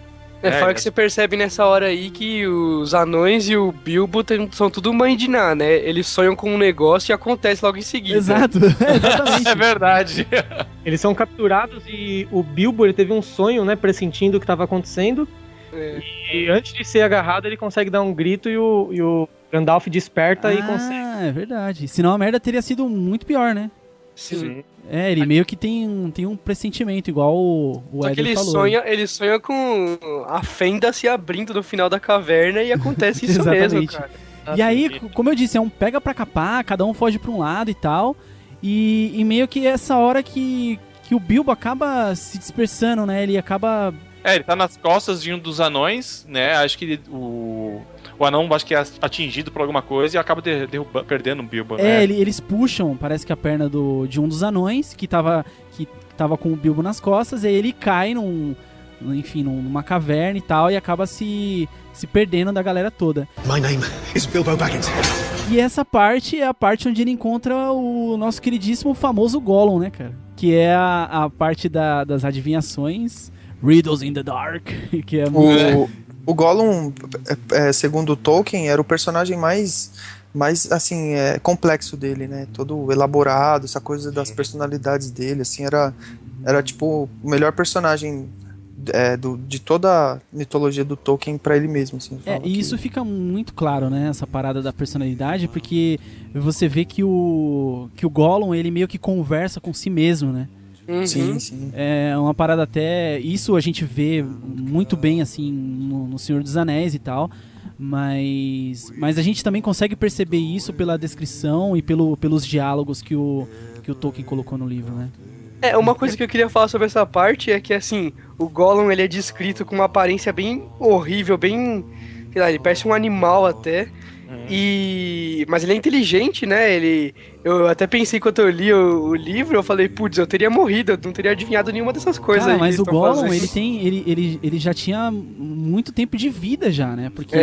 Fora que você percebe nessa hora aí que os anões e o Bilbo são tudo mãe de Ná, né? Eles sonham com um negócio e acontece logo em seguida. Exato, exatamente. É verdade. Eles são capturados e o Bilbo ele teve um sonho, né? Pressentindo o que estava acontecendo. E antes de ser agarrado, ele consegue dar um grito e o Gandalf desperta e consegue. Ah, é verdade. Senão a merda teria sido muito pior, né? Sim. Ele meio que tem um pressentimento, igual o Só que Éder falou. ele sonha com a fenda se abrindo no final da caverna e acontece isso mesmo, cara. E aí, como eu disse, é um pega pra capar, cada um foge pra um lado e tal. E meio que é essa hora que o Bilbo acaba se dispersando, né? Ele acaba... Ele tá nas costas de um dos anões, né? Acho que o anão acho que é atingido por alguma coisa e acaba perdendo o Bilbo, né? Eles puxam, parece que a perna de um dos anões que tava com o Bilbo nas costas, e aí ele cai numa caverna e tal, e acaba se perdendo da galera toda. My name is Bilbo Baggins. E essa parte é a parte onde ele encontra o nosso queridíssimo famoso Gollum, né, cara? Que é a parte das adivinhações, Riddles in the Dark, que é O Gollum, segundo o Tolkien, era o personagem mais assim, complexo dele, né? Todo elaborado, essa coisa das personalidades dele, assim, era tipo o melhor personagem de toda a mitologia do Tolkien pra ele mesmo, assim. E isso fica muito claro, né? Essa parada da personalidade, porque você vê que o Gollum, ele meio que conversa com si mesmo, né? Uhum. Sim. É uma parada até... Isso a gente vê muito bem, assim, no Senhor dos Anéis e tal. Mas a gente também consegue perceber isso pela descrição e pelos diálogos que o Tolkien colocou no livro, né? Uma coisa que eu queria falar sobre essa parte é que, assim, o Gollum, ele é descrito com uma aparência bem horrível, bem... sei lá, ele parece um animal até. Mas ele é inteligente, né? Eu até pensei quando eu li o livro, eu falei, putz, eu teria morrido, eu não teria adivinhado nenhuma dessas coisas. Cara, mas o Gollum, ele já tinha muito tempo de vida já, né? Porque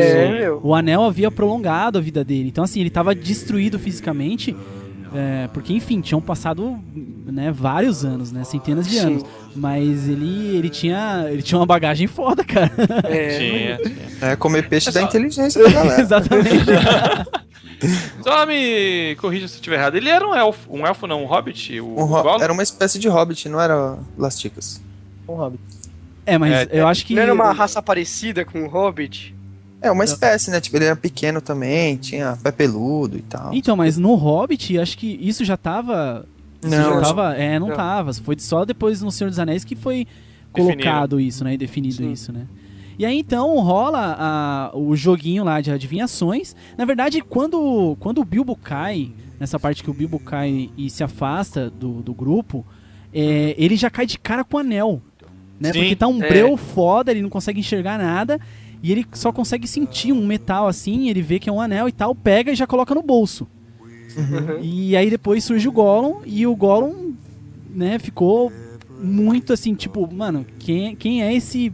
o anel havia prolongado a vida dele. Então, assim, ele tava destruído fisicamente, porque, enfim, tinham passado, né, vários anos, né? Centenas de anos. Mas ele tinha uma bagagem foda, cara. Tinha. Comer peixe da inteligência da galera. Exatamente. Só me corrija se eu estiver errado. Ele era um elfo. Um elfo não, um hobbit? Era uma espécie de hobbit, não era Lasticas. Um hobbit. Mas eu acho que... Não era uma raça parecida com o hobbit? Uma espécie, né? Tipo, ele era pequeno também, tinha pé peludo e tal. Então, mas no Hobbit, acho que isso já tava... Não tava. Foi só depois no Senhor dos Anéis que foi colocado isso, né? E definido isso, né? E aí, então, rola o joguinho lá de adivinhações. Na verdade, quando o Bilbo cai, nessa parte que o Bilbo cai e se afasta do grupo, ele já cai de cara com o anel. né? Sim, Porque tá um breu foda, ele não consegue enxergar nada, e ele só consegue sentir um metal assim, ele vê que é um anel e tal, pega e já coloca no bolso. E aí depois surge o Gollum, e o Gollum, né, ficou muito assim, tipo, mano, quem é esse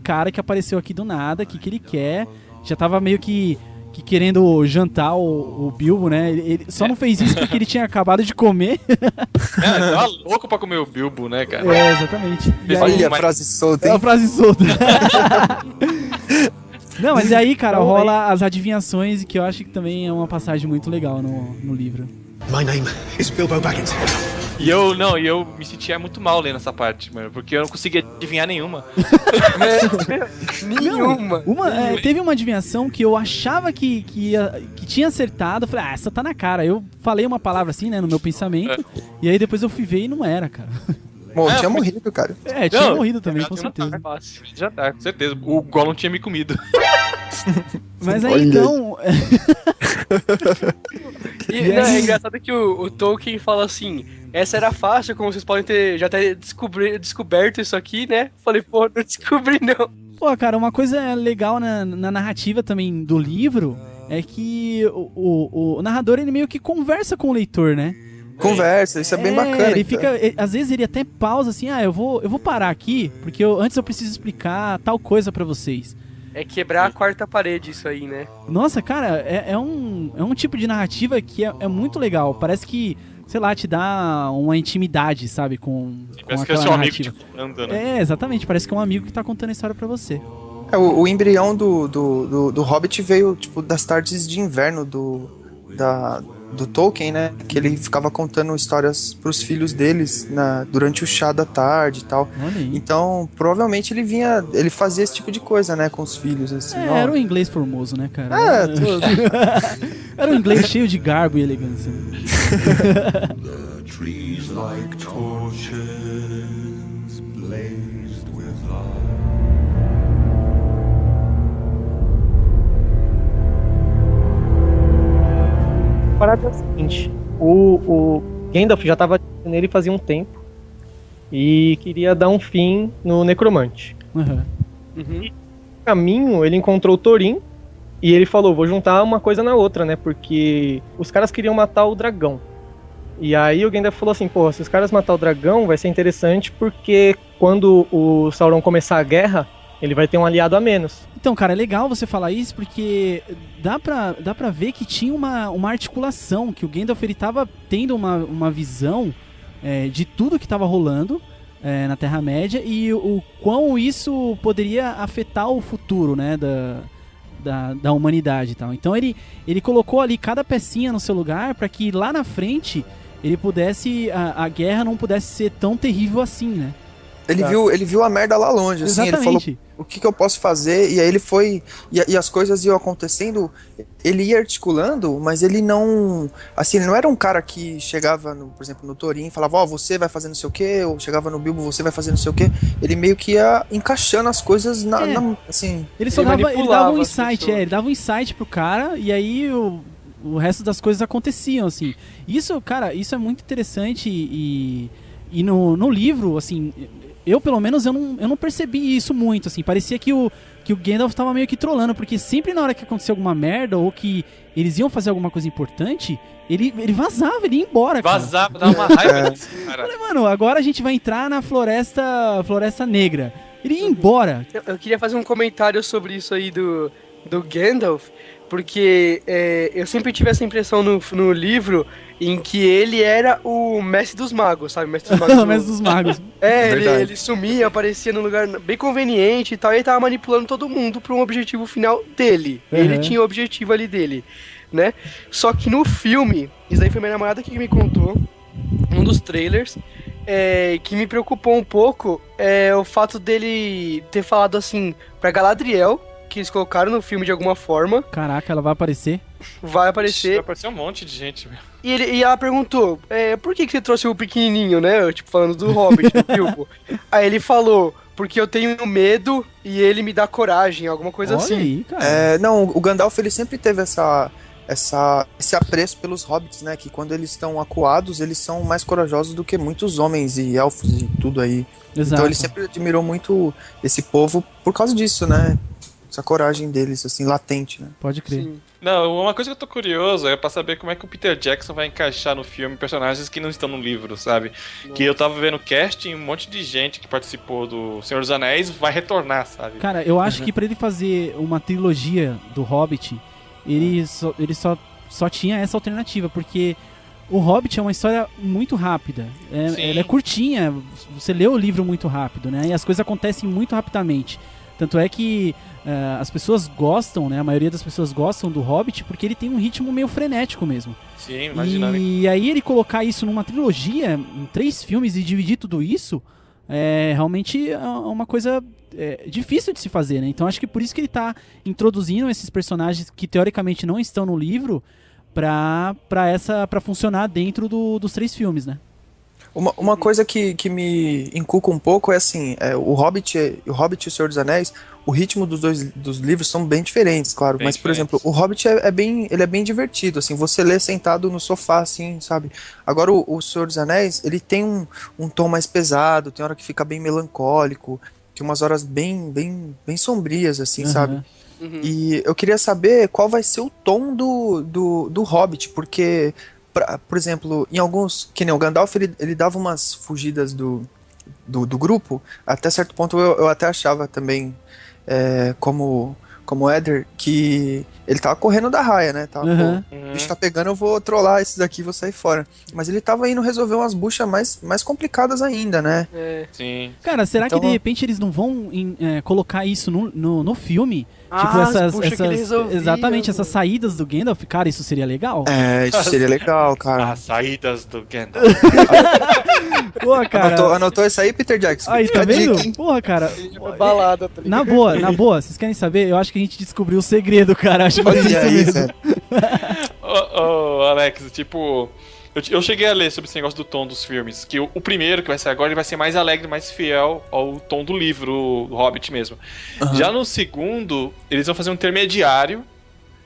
cara que apareceu aqui do nada, o que ele quer? Já tava meio que querendo jantar o Bilbo, né? Ele só não fez isso porque ele tinha acabado de comer. Ele tava louco pra comer o Bilbo, né, cara? É, exatamente. E aí, Olha a frase solta, é hein? a frase solta. Não, mas e aí, cara, rola as adivinhações, que eu acho que também é uma passagem muito legal no livro. My name is Bilbo Baggins. E eu me sentia muito mal lendo essa parte, mano, porque eu não conseguia adivinhar nenhuma. Nenhuma. Teve uma adivinhação que eu achava que tinha acertado. Eu falei, essa tá na cara. Eu falei uma palavra assim, né, no meu pensamento. E aí depois eu fui ver e não era, cara. Bom, tinha morrido, cara. Tinha morrido também, com certeza. Já tá, com certeza. O Gollum tinha me comido. Mas aí então. É engraçado que o Tolkien fala assim: essa era fácil, como vocês podem já ter descoberto isso aqui, né? Falei, pô, não descobri não. Pô, cara, uma coisa legal na narrativa também do livro é que o narrador, ele meio que conversa com o leitor, né? Conversa, isso é bem bacana. Ele fica, às vezes ele até pausa assim, eu vou parar aqui, porque antes eu preciso explicar tal coisa pra vocês. É quebrar a quarta parede isso aí, né? Nossa, cara, é um tipo de narrativa que é muito legal. Parece que, sei lá, te dá uma intimidade, sabe, com parece que é aquela seu narrativa. amigo te contando, né? Exatamente, parece que é um amigo que tá contando a história pra você. O embrião do Hobbit veio, tipo, das tardes de inverno do Tolkien, né? Que ele ficava contando histórias pros filhos deles durante o chá da tarde e tal. Então, provavelmente ele fazia esse tipo de coisa, né? Com os filhos, assim. Era um inglês formoso, né, cara? Tudo. Era um inglês cheio de garbo e elegância. The trees like torches blazed with light. A parada é a seguinte: o Gandalf já estava nele fazia um tempo e queria dar um fim no necromante. No caminho, ele encontrou o Thorin e ele falou: vou juntar uma coisa na outra, né? Porque os caras queriam matar o dragão. E aí o Gandalf falou assim: pô, se os caras matar o dragão, vai ser interessante porque quando o Sauron começar a guerra, ele vai ter um aliado a menos. Então, cara, é legal você falar isso porque dá pra ver que tinha uma articulação, que o Gandalf, ele tava tendo uma visão de tudo que tava rolando na Terra-média e o quão isso poderia afetar o futuro, né, da humanidade e tal. Então ele colocou ali cada pecinha no seu lugar para que lá na frente ele pudesse, a guerra não pudesse ser tão terrível assim, né? Ele viu a merda lá longe, assim. Exatamente. Ele falou, o que eu posso fazer? E aí ele foi, e as coisas iam acontecendo, ele ia articulando, mas ele não, assim, ele não era um cara que chegava, por exemplo, no Thorin e falava, você vai fazer não sei o quê, ou chegava no Bilbo, você vai fazer não sei o quê. Ele meio que ia encaixando as coisas assim... Ele dava um insight, ele dava um insight pro cara, e aí o resto das coisas aconteciam, assim. Isso, cara, isso é muito interessante e no livro, assim... Eu, pelo menos, eu não percebi isso muito, assim. Parecia que o Gandalf tava meio que trolando, porque sempre na hora que acontecia alguma merda, ou que eles iam fazer alguma coisa importante, ele vazava, ele ia embora, cara. Vazava, dava uma raiva disso, cara. Eu falei, mano, agora a gente vai entrar na Floresta Negra. Ele ia embora. Eu queria fazer um comentário sobre isso aí do Gandalf, porque eu sempre tive essa impressão no livro em que ele era o mestre dos magos, sabe? Mestre dos magos. O mestre dos magos. Ele sumia, aparecia num lugar bem conveniente e tal, e ele tava manipulando todo mundo para um objetivo final dele. Uhum. Ele tinha o objetivo ali dele, né? Só que no filme, isso aí foi minha namorada que me contou, um dos trailers, que me preocupou um pouco, o fato dele ter falado assim pra Galadriel, que eles colocaram no filme de alguma forma. Caraca, ela vai aparecer? Vai aparecer. Vai aparecer um monte de gente, velho. E ela perguntou, por que você trouxe o pequenininho, né? Tipo, falando do Hobbit, do Bilbo. Aí ele falou, porque eu tenho medo e ele me dá coragem, alguma coisa Olha assim. Aí, cara. Não, o Gandalf, ele sempre teve essa esse apreço pelos hobbits, né? Que quando eles estão acuados, eles são mais corajosos do que muitos homens e elfos e tudo aí. Exato. Então ele sempre admirou muito esse povo por causa disso, né? Essa coragem deles, assim, latente, né? Pode crer. Sim. Não, uma coisa que eu tô curioso é pra saber como é que o Peter Jackson vai encaixar no filme personagens que não estão no livro, sabe? Nossa. Que eu tava vendo casting, um monte de gente que participou do Senhor dos Anéis vai retornar, sabe? Cara, eu acho que pra ele fazer uma trilogia do Hobbit, ele só tinha essa alternativa, porque o Hobbit é uma história muito rápida. Ela é curtinha, você lê o livro muito rápido, né? E as coisas acontecem muito rapidamente. Tanto é que as pessoas gostam, né? A maioria das pessoas gostam do Hobbit porque ele tem um ritmo meio frenético mesmo. Sim, imagina. E aí ele colocar isso numa trilogia, em 3 filmes e dividir tudo isso, realmente é uma coisa difícil de se fazer, né? Então acho que por isso que ele tá introduzindo esses personagens que teoricamente não estão no livro pra funcionar dentro dos 3 filmes, né? Uma coisa que me inculca um pouco é assim, o Hobbit e o Senhor dos Anéis, o ritmo dos livros são bem diferentes, claro, mas por exemplo, o Hobbit ele é bem divertido, assim, você lê sentado no sofá, assim, sabe? Agora o Senhor dos Anéis, ele tem um tom mais pesado, tem hora que fica bem melancólico, tem umas horas bem sombrias, assim, sabe? Uhum. E eu queria saber qual vai ser o tom do Hobbit, porque... Por exemplo, em alguns, que nem o Gandalf, ele dava umas fugidas do grupo, até certo ponto eu até achava também, como Éder, que ele tava correndo da raia, né? Tava, o bicho tá pegando, eu vou trollar esses daqui, vou sair fora. Mas ele tava indo resolver umas buchas mais complicadas ainda, né? Sim. Cara, será então, que de repente eles não vão colocar isso no filme? Exatamente, essas saídas do Gandalf, cara, isso seria legal? Isso seria legal, cara. As saídas do Gandalf. Pô, cara. Anotou isso aí, Peter Jackson? Aí, tá vendo? Porra, cara. Balada, tá ligado? Na boa, vocês querem saber? Eu acho que a gente descobriu o segredo, cara. Acho que é isso mesmo. Alex, tipo... Eu cheguei a ler sobre esse negócio do tom dos filmes, que o primeiro, que vai sair agora, ele vai ser mais alegre, mais fiel ao tom do livro, do Hobbit mesmo. Já no segundo, eles vão fazer um intermediário,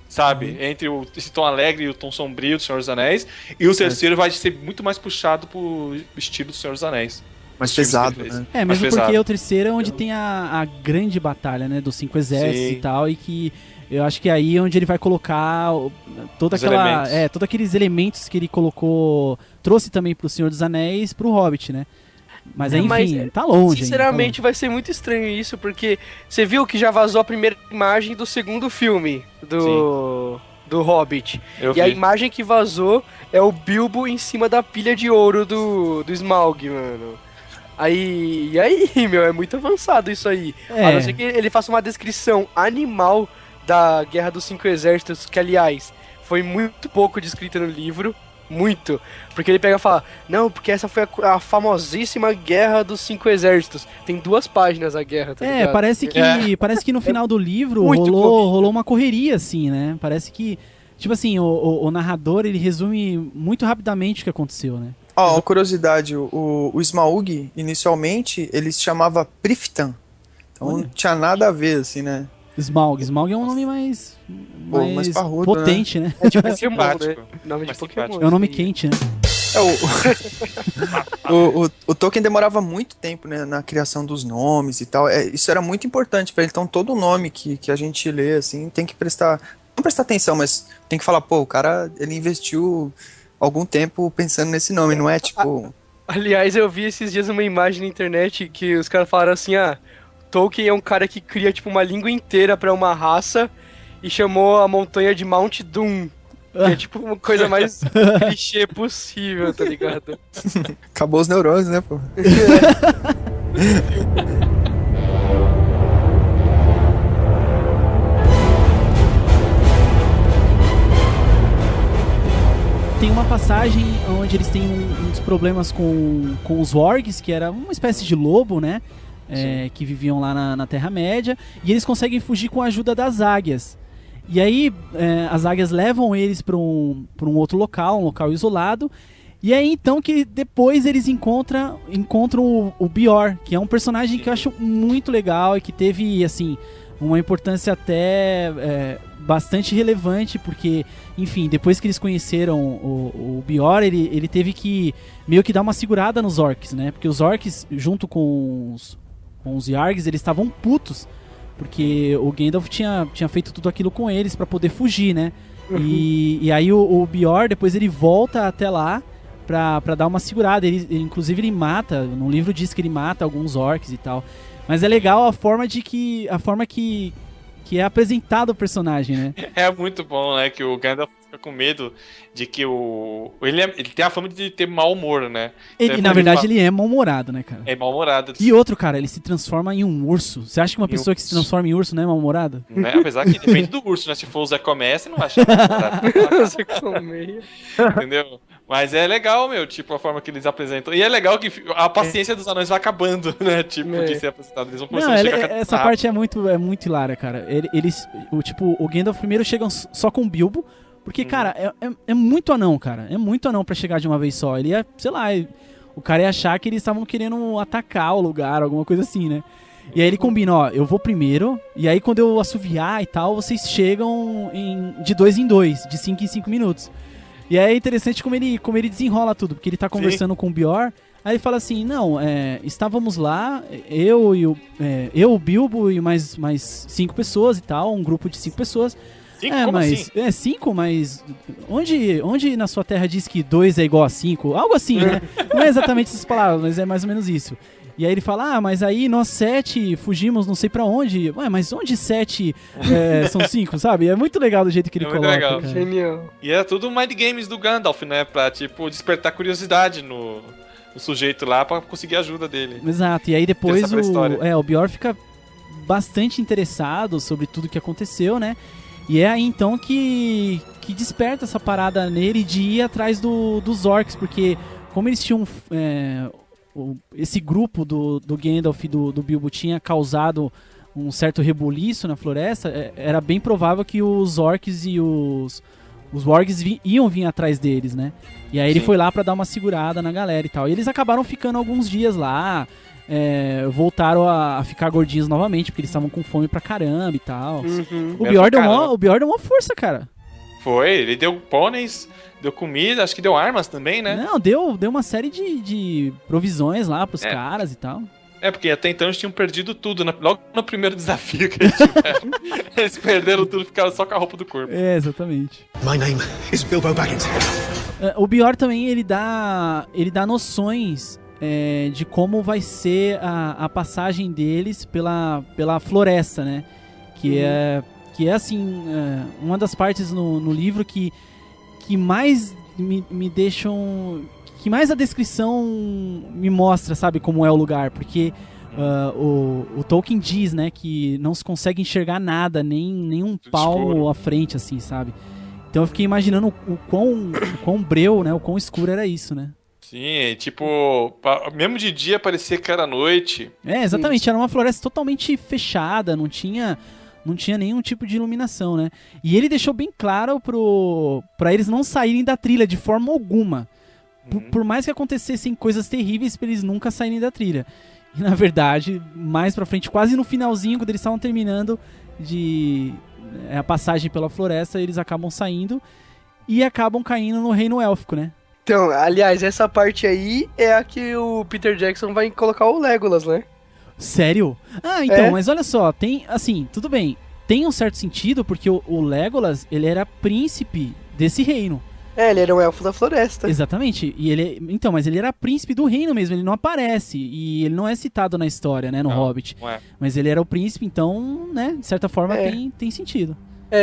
sabe? Entre esse tom alegre e o tom sombrio do Senhor dos Anéis. E o terceiro vai ser muito mais puxado pro estilo do Senhor dos Anéis. Mais pesado, né? Mesmo porque o terceiro é onde tem a grande batalha, né? Dos 5 exércitos e tal, e que... Eu acho que é aí onde ele vai colocar todos aqueles elementos que ele trouxe também pro Senhor dos Anéis, pro Hobbit, né? Mas enfim, tá longe. Sinceramente, vai ser muito estranho isso, porque você viu que já vazou a primeira imagem do segundo filme do Hobbit. A imagem que vazou é o Bilbo em cima da pilha de ouro do Smaug, mano. Aí, meu, é muito avançado isso aí. A não ser que ele faça uma descrição animal da Guerra dos 5 Exércitos, que aliás foi muito pouco descrita no livro, muito, porque ele pega e fala, não, porque essa foi a famosíssima Guerra dos 5 Exércitos, tem 2 páginas a guerra, tá ligado? Parece que no final do livro rolou uma correria, assim, né, parece que, tipo assim, o narrador, ele resume muito rapidamente o que aconteceu, né. Uma curiosidade, o Smaug, inicialmente, ele se chamava Priftan, então não tinha nada a ver, assim, né. Smaug é um nome mais parrudo, potente, né? É tipo Pokémon, né? Nome de Pokémon. É um nome quente, né? O Tolkien demorava muito tempo, né, na criação dos nomes e tal. Isso era muito importante pra ele. Então todo nome que a gente lê, assim, tem que não prestar atenção, mas tem que falar, o cara, ele investiu algum tempo pensando nesse nome, não é tipo... Aliás, eu vi esses dias uma imagem na internet que os caras falaram assim, Tolkien é um cara que cria, tipo, uma língua inteira pra uma raça e chamou a montanha de Mount Doom. Que é, tipo, uma coisa mais clichê possível, tá ligado? Acabou os neurônios, né, pô? Tem uma passagem onde eles têm uns problemas com os Wargs, que era uma espécie de lobo, né? Que viviam lá na Terra-média, e eles conseguem fugir com a ajuda das águias. E aí as águias levam eles para um outro local, um local isolado, e aí então que depois eles encontram o Beor, que é um personagem que eu acho muito legal e que teve, assim, uma importância até bastante relevante, porque, enfim, depois que eles conheceram o Bior, ele teve que meio que dar uma segurada nos orcs, né? Porque os orcs, junto com os Yargs, eles estavam putos, porque o Gandalf tinha feito tudo aquilo com eles pra poder fugir, né? E aí o Bior, depois ele volta até lá pra dar uma segurada. Inclusive ele mata, no livro diz que ele mata alguns orcs e tal. Mas é legal a forma que é apresentado o personagem, né? É muito bom, né? Que o Gandalf fica com medo de que ele tem a fama de ter mau humor, né? Na verdade, ele é mal-humorado, né, cara? É mal-humorado. E outro, cara, ele se transforma em um urso. Você acha que uma pessoa que se transforma em urso não é mal-humorada? Né? Apesar que depende do urso, né? Se for o Zé Comé, você não vai achar mal-humorado. Zé Comé. Entendeu? Mas é legal, meu, tipo, a forma que eles apresentam. E é legal que a paciência dos anões vai acabando, né? Tipo, de ser apresentado. Eles vão começando a chegar essa parte é muito hilária, cara. O Gandalf primeiro chegam só com o Bilbo, porque, cara, é muito anão, cara. É muito anão pra chegar de uma vez só. Ele ia, sei lá, o cara ia achar que eles estavam querendo atacar o lugar, alguma coisa assim, né? E aí ele combina, ó, eu vou primeiro, e aí quando eu assoviar e tal, vocês chegam de 2 em 2, de 5 em 5 minutos. E aí é interessante como ele desenrola tudo, porque ele tá conversando com o Bior, aí ele fala assim, não, estávamos lá, eu, o Bilbo e mais 5 pessoas e tal, um grupo de 5 pessoas. 5? Como mas assim? 5, mas onde na sua terra diz que 2 é igual a 5? Algo assim, né? Não é exatamente essas palavras, mas é mais ou menos isso. E aí ele fala, mas aí nós 7 fugimos não sei pra onde. Ué, mas onde 7 são 5, sabe? É muito legal do jeito que ele coloca. Legal. Cara. Genial. E é tudo mind games do Gandalf, né? Pra, tipo, despertar curiosidade no sujeito lá pra conseguir a ajuda dele. Exato, e aí depois o Bior fica bastante interessado sobre tudo que aconteceu, né? E é aí então que desperta essa parada nele de ir atrás dos orcs, porque como eles tinham... esse grupo do Gandalf e do Bilbo tinha causado um certo rebuliço na floresta, era bem provável que os orcs e os wargs iam vir atrás deles, né? E aí ele foi lá pra dar uma segurada na galera e tal. E eles acabaram ficando alguns dias lá, voltaram a ficar gordinhos novamente, porque eles estavam com fome pra caramba e tal. Uhum. O Bior deu uma força, cara. Foi, ele deu pôneis, deu comida, acho que deu armas também, né? Não, deu uma série de provisões lá pros caras e tal. Porque até então eles tinham perdido tudo, logo no primeiro desafio que eles tiveram. Eles perderam tudo, ficaram só com a roupa do corpo. Exatamente. My name is Bilbo Baggins. O Bior também, ele dá noções de como vai ser a passagem deles pela floresta, né? Que é assim, uma das partes no livro que mais me deixam... que mais a descrição me mostra, sabe, como é o lugar, porque o Tolkien diz, né, que não se consegue enxergar nada, nem um palmo à frente, assim, sabe? Então eu fiquei imaginando o quão breu, né, o quão escuro era isso, né? Sim, tipo, mesmo de dia parecia que era noite. Exatamente, era uma floresta totalmente fechada, não tinha nenhum tipo de iluminação, né? E ele deixou bem claro pra eles não saírem da trilha de forma alguma. Por mais que acontecessem coisas terríveis pra eles nunca saírem da trilha. E na verdade, mais pra frente, quase no finalzinho, quando eles estavam terminando a passagem pela floresta, eles acabam saindo e acabam caindo no reino élfico, né? Então, aliás, essa parte aí é a que o Peter Jackson vai colocar o Legolas, né? Sério? Então, mas olha só, tem, assim, tudo bem, tem um certo sentido, porque o Legolas, ele era príncipe desse reino. Ele era um elfo da floresta. Exatamente, mas ele era príncipe do reino mesmo, ele não aparece, e ele não é citado na história, né, no Hobbit. Não é. Mas ele era o príncipe, então, né, de certa forma tem sentido.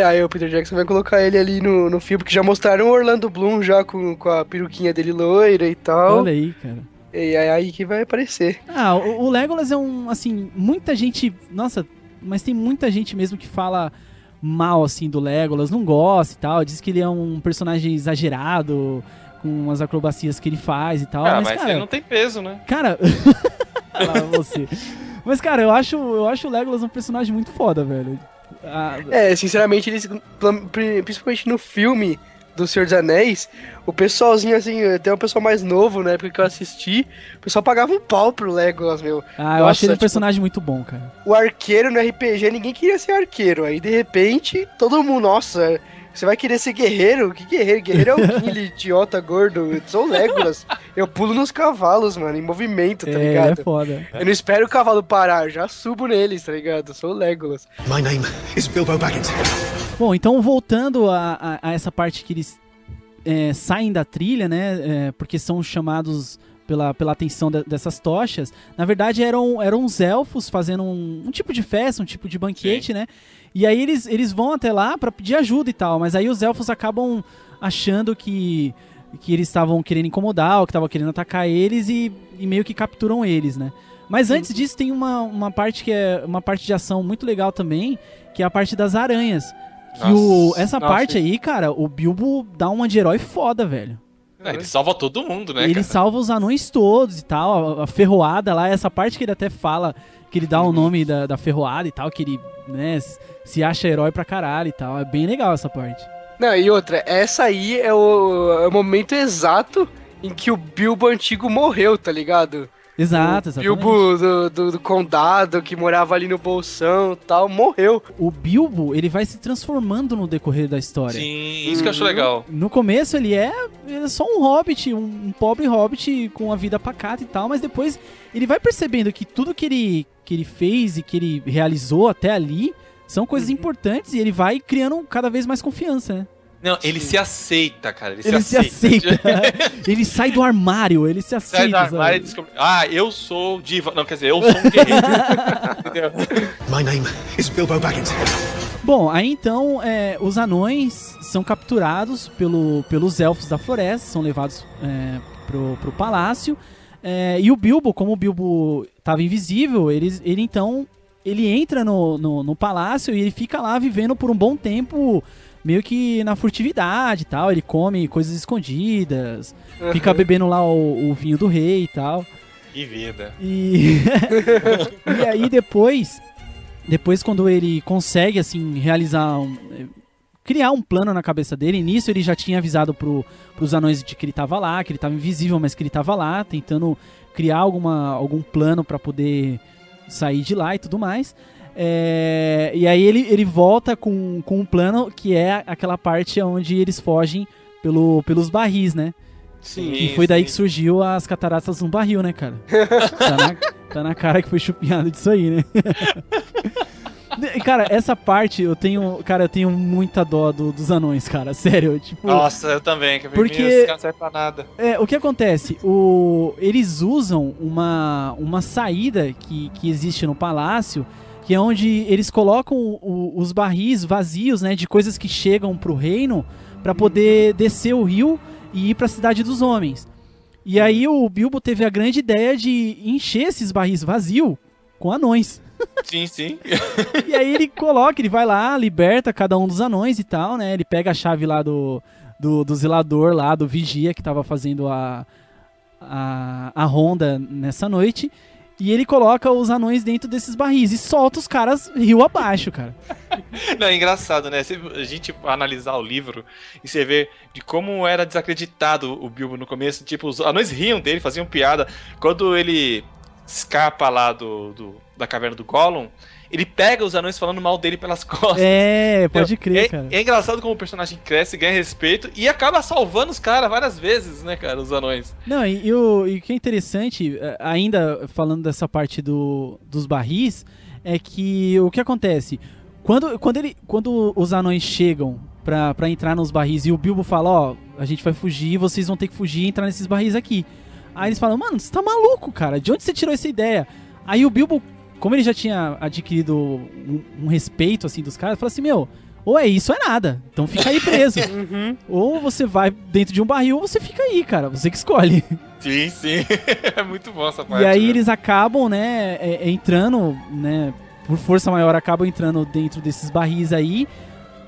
Aí o Peter Jackson vai colocar ele ali no filme, que já mostraram o Orlando Bloom já com a peruquinha dele loira e tal. Olha aí, cara. E é aí que vai aparecer. O Legolas é assim, muita gente, nossa, mas tem muita gente mesmo que fala mal, assim, do Legolas, não gosta e tal, diz que ele é um personagem exagerado, com as acrobacias que ele faz e tal. Mas cara, ele não tem peso, né? Cara, lá você. Mas, cara, eu acho o Legolas um personagem muito foda, velho. Sinceramente, eles, principalmente no filme do Senhor dos Anéis, o pessoalzinho, assim, tem um pessoal mais novo, na época que eu assisti, o pessoal pagava um pau pro Legolas, meu. Eu achei ele um personagem muito bom, cara. O arqueiro no RPG, ninguém queria ser arqueiro. Aí, de repente, todo mundo, nossa, você vai querer ser guerreiro? Que guerreiro? Guerreiro é o Gimli, idiota, gordo. Eu sou o Legolas. Eu pulo nos cavalos, mano, em movimento, tá ligado? É foda. Eu não espero o cavalo parar, eu já subo neles, tá ligado? Eu sou o Legolas. My name is Bilbo Baggins. Bom, então voltando a essa parte que eles saem da trilha, né? Porque são chamados pela atenção dessas tochas. Na verdade, eram os elfos fazendo um tipo de festa, um tipo de banquete, sim, né? E aí eles vão até lá pra pedir ajuda e tal, mas aí os elfos acabam achando que eles estavam querendo incomodar, ou que estavam querendo atacar eles e meio que capturam eles, né? Mas antes disso tem uma parte que é uma parte de ação muito legal também, que é a parte das aranhas. Essa parte aí, cara, o Bilbo dá uma de herói foda, velho. Ele salva todo mundo, né, Ele salva os anões todos e tal, a ferroada lá, essa parte que ele até fala, que ele dá o nome da ferroada e tal, que ele, né, se acha herói pra caralho e tal. É bem legal essa parte. Não, e outra, essa aí é o momento exato em que o Bilbo antigo morreu, tá ligado? Exato, exatamente. Bilbo do condado, que morava ali no Bolsão e tal, morreu. O Bilbo, ele vai se transformando no decorrer da história. Sim, isso que eu acho legal. No começo ele é só um hobbit, um pobre hobbit com a vida pacata e tal, mas depois ele vai percebendo que tudo que ele fez e que ele realizou até ali são coisas importantes e ele vai criando cada vez mais confiança, né? Não, ele se aceita, cara. Ele se aceita. Ele sai do armário, ele se aceita. Sai do armário e descobre... eu sou diva. Não, quer dizer, eu sou um guerreiro. My name is Bilbo Baggins. Bom, aí então os anões são capturados pelos elfos da floresta, são levados pro palácio. E o Bilbo, como o Bilbo estava invisível, ele entra no palácio e ele fica lá vivendo por um bom tempo, meio que na furtividade e tal. Ele come coisas escondidas, fica bebendo lá o vinho do rei e tal. Que vida. E aí depois quando ele consegue assim criar um plano na cabeça dele, nisso ele já tinha avisado pros anões de que ele tava lá, que ele tava invisível, mas que ele tava lá, tentando criar algum plano pra poder sair de lá e tudo mais. E aí ele volta com um plano que é aquela parte onde eles fogem pelos barris, né? Sim. E foi daí que surgiu as cataratas no barril, né, cara? Tá na cara que foi chupinhado disso aí, né? Cara, essa parte eu tenho muita dó dos anões, cara, sério. Tipo, nossa, eu também, porque esse cara não serve pra nada. O que acontece? Eles usam uma saída que existe no palácio, que é onde eles colocam os barris vazios, né, de coisas que chegam pro reino, pra poder descer o rio e ir pra Cidade dos Homens. E aí o Bilbo teve a grande ideia de encher esses barris vazios com anões. Sim, sim. E aí ele vai lá, liberta cada um dos anões e tal, né? Ele pega a chave lá do zelador lá, do vigia que tava fazendo a ronda nessa noite. E ele coloca os anões dentro desses barris e solta os caras rio abaixo, cara. Não, é engraçado, né? Se a gente analisar o livro e você vê de como era desacreditado o Bilbo no começo. Tipo, os anões riam dele, faziam piada. Quando ele escapa lá da caverna do Gollum, ele pega os anões falando mal dele pelas costas. Pode crer, cara. É engraçado como o personagem cresce, ganha respeito e acaba salvando os caras várias vezes, né, cara, os anões. Não, e o que é interessante, ainda falando dessa parte dos barris, é que o que acontece? Quando os anões chegam pra entrar nos barris e o Bilbo fala, a gente vai fugir, vocês vão ter que fugir e entrar nesses barris aqui. Aí eles falam, mano, você tá maluco, cara, de onde você tirou essa ideia? Aí o Bilbo, como ele já tinha adquirido um respeito, assim, dos caras, fala assim, ou é isso ou é nada. Então fica aí preso. Ou você vai dentro de um barril ou você fica aí, cara. Você que escolhe. Sim, sim. É muito bom essa parte. E aí eles acabam, né, entrando, né, por força maior, acabam entrando dentro desses barris aí,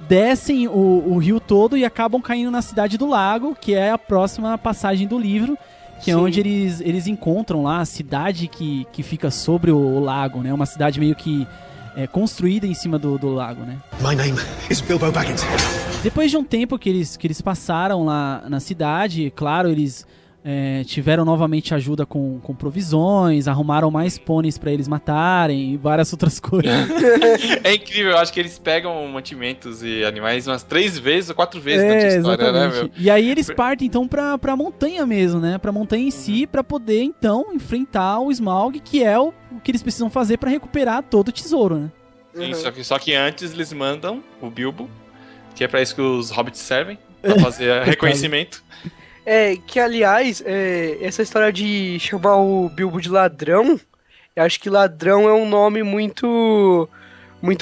descem o rio todo e acabam caindo na Cidade do Lago, que é a próxima passagem do livro. Que é onde eles encontram lá a cidade que fica sobre o lago, né? Uma cidade meio que construída em cima do lago, né? My name is Bilbo Baggins. Depois de um tempo que eles passaram lá na cidade, claro, eles tiveram novamente ajuda com provisões, arrumaram mais pôneis pra eles matarem e várias outras coisas. É incrível, eu acho que eles pegam mantimentos e animais umas 3 vezes ou 4 vezes na história, exatamente. né, meu? E aí eles partem então pra montanha mesmo, né? Pra montanha em si, pra poder então enfrentar o Smaug, que é o que eles precisam fazer pra recuperar todo o tesouro, né? Sim, só que antes eles mandam o Bilbo, que é pra isso que os hobbits servem, pra fazer reconhecimento. Que aliás, essa história de chamar o Bilbo de ladrão, eu acho que ladrão é um nome muito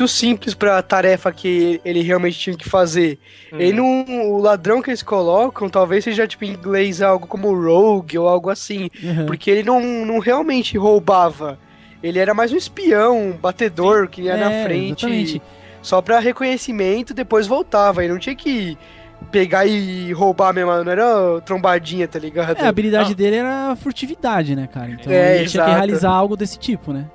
simples pra tarefa que ele realmente tinha que fazer. O ladrão que eles colocam, talvez seja tipo em inglês algo como rogue ou algo assim, porque ele não realmente roubava. Ele era mais um espião, um batedor que ia na frente, exatamente. Só pra reconhecimento, depois voltava, e não tinha que pegar e roubar mesmo, não era trombadinha, tá ligado? A habilidade dele era furtividade, né, cara? Então ele tinha que realizar algo desse tipo, né?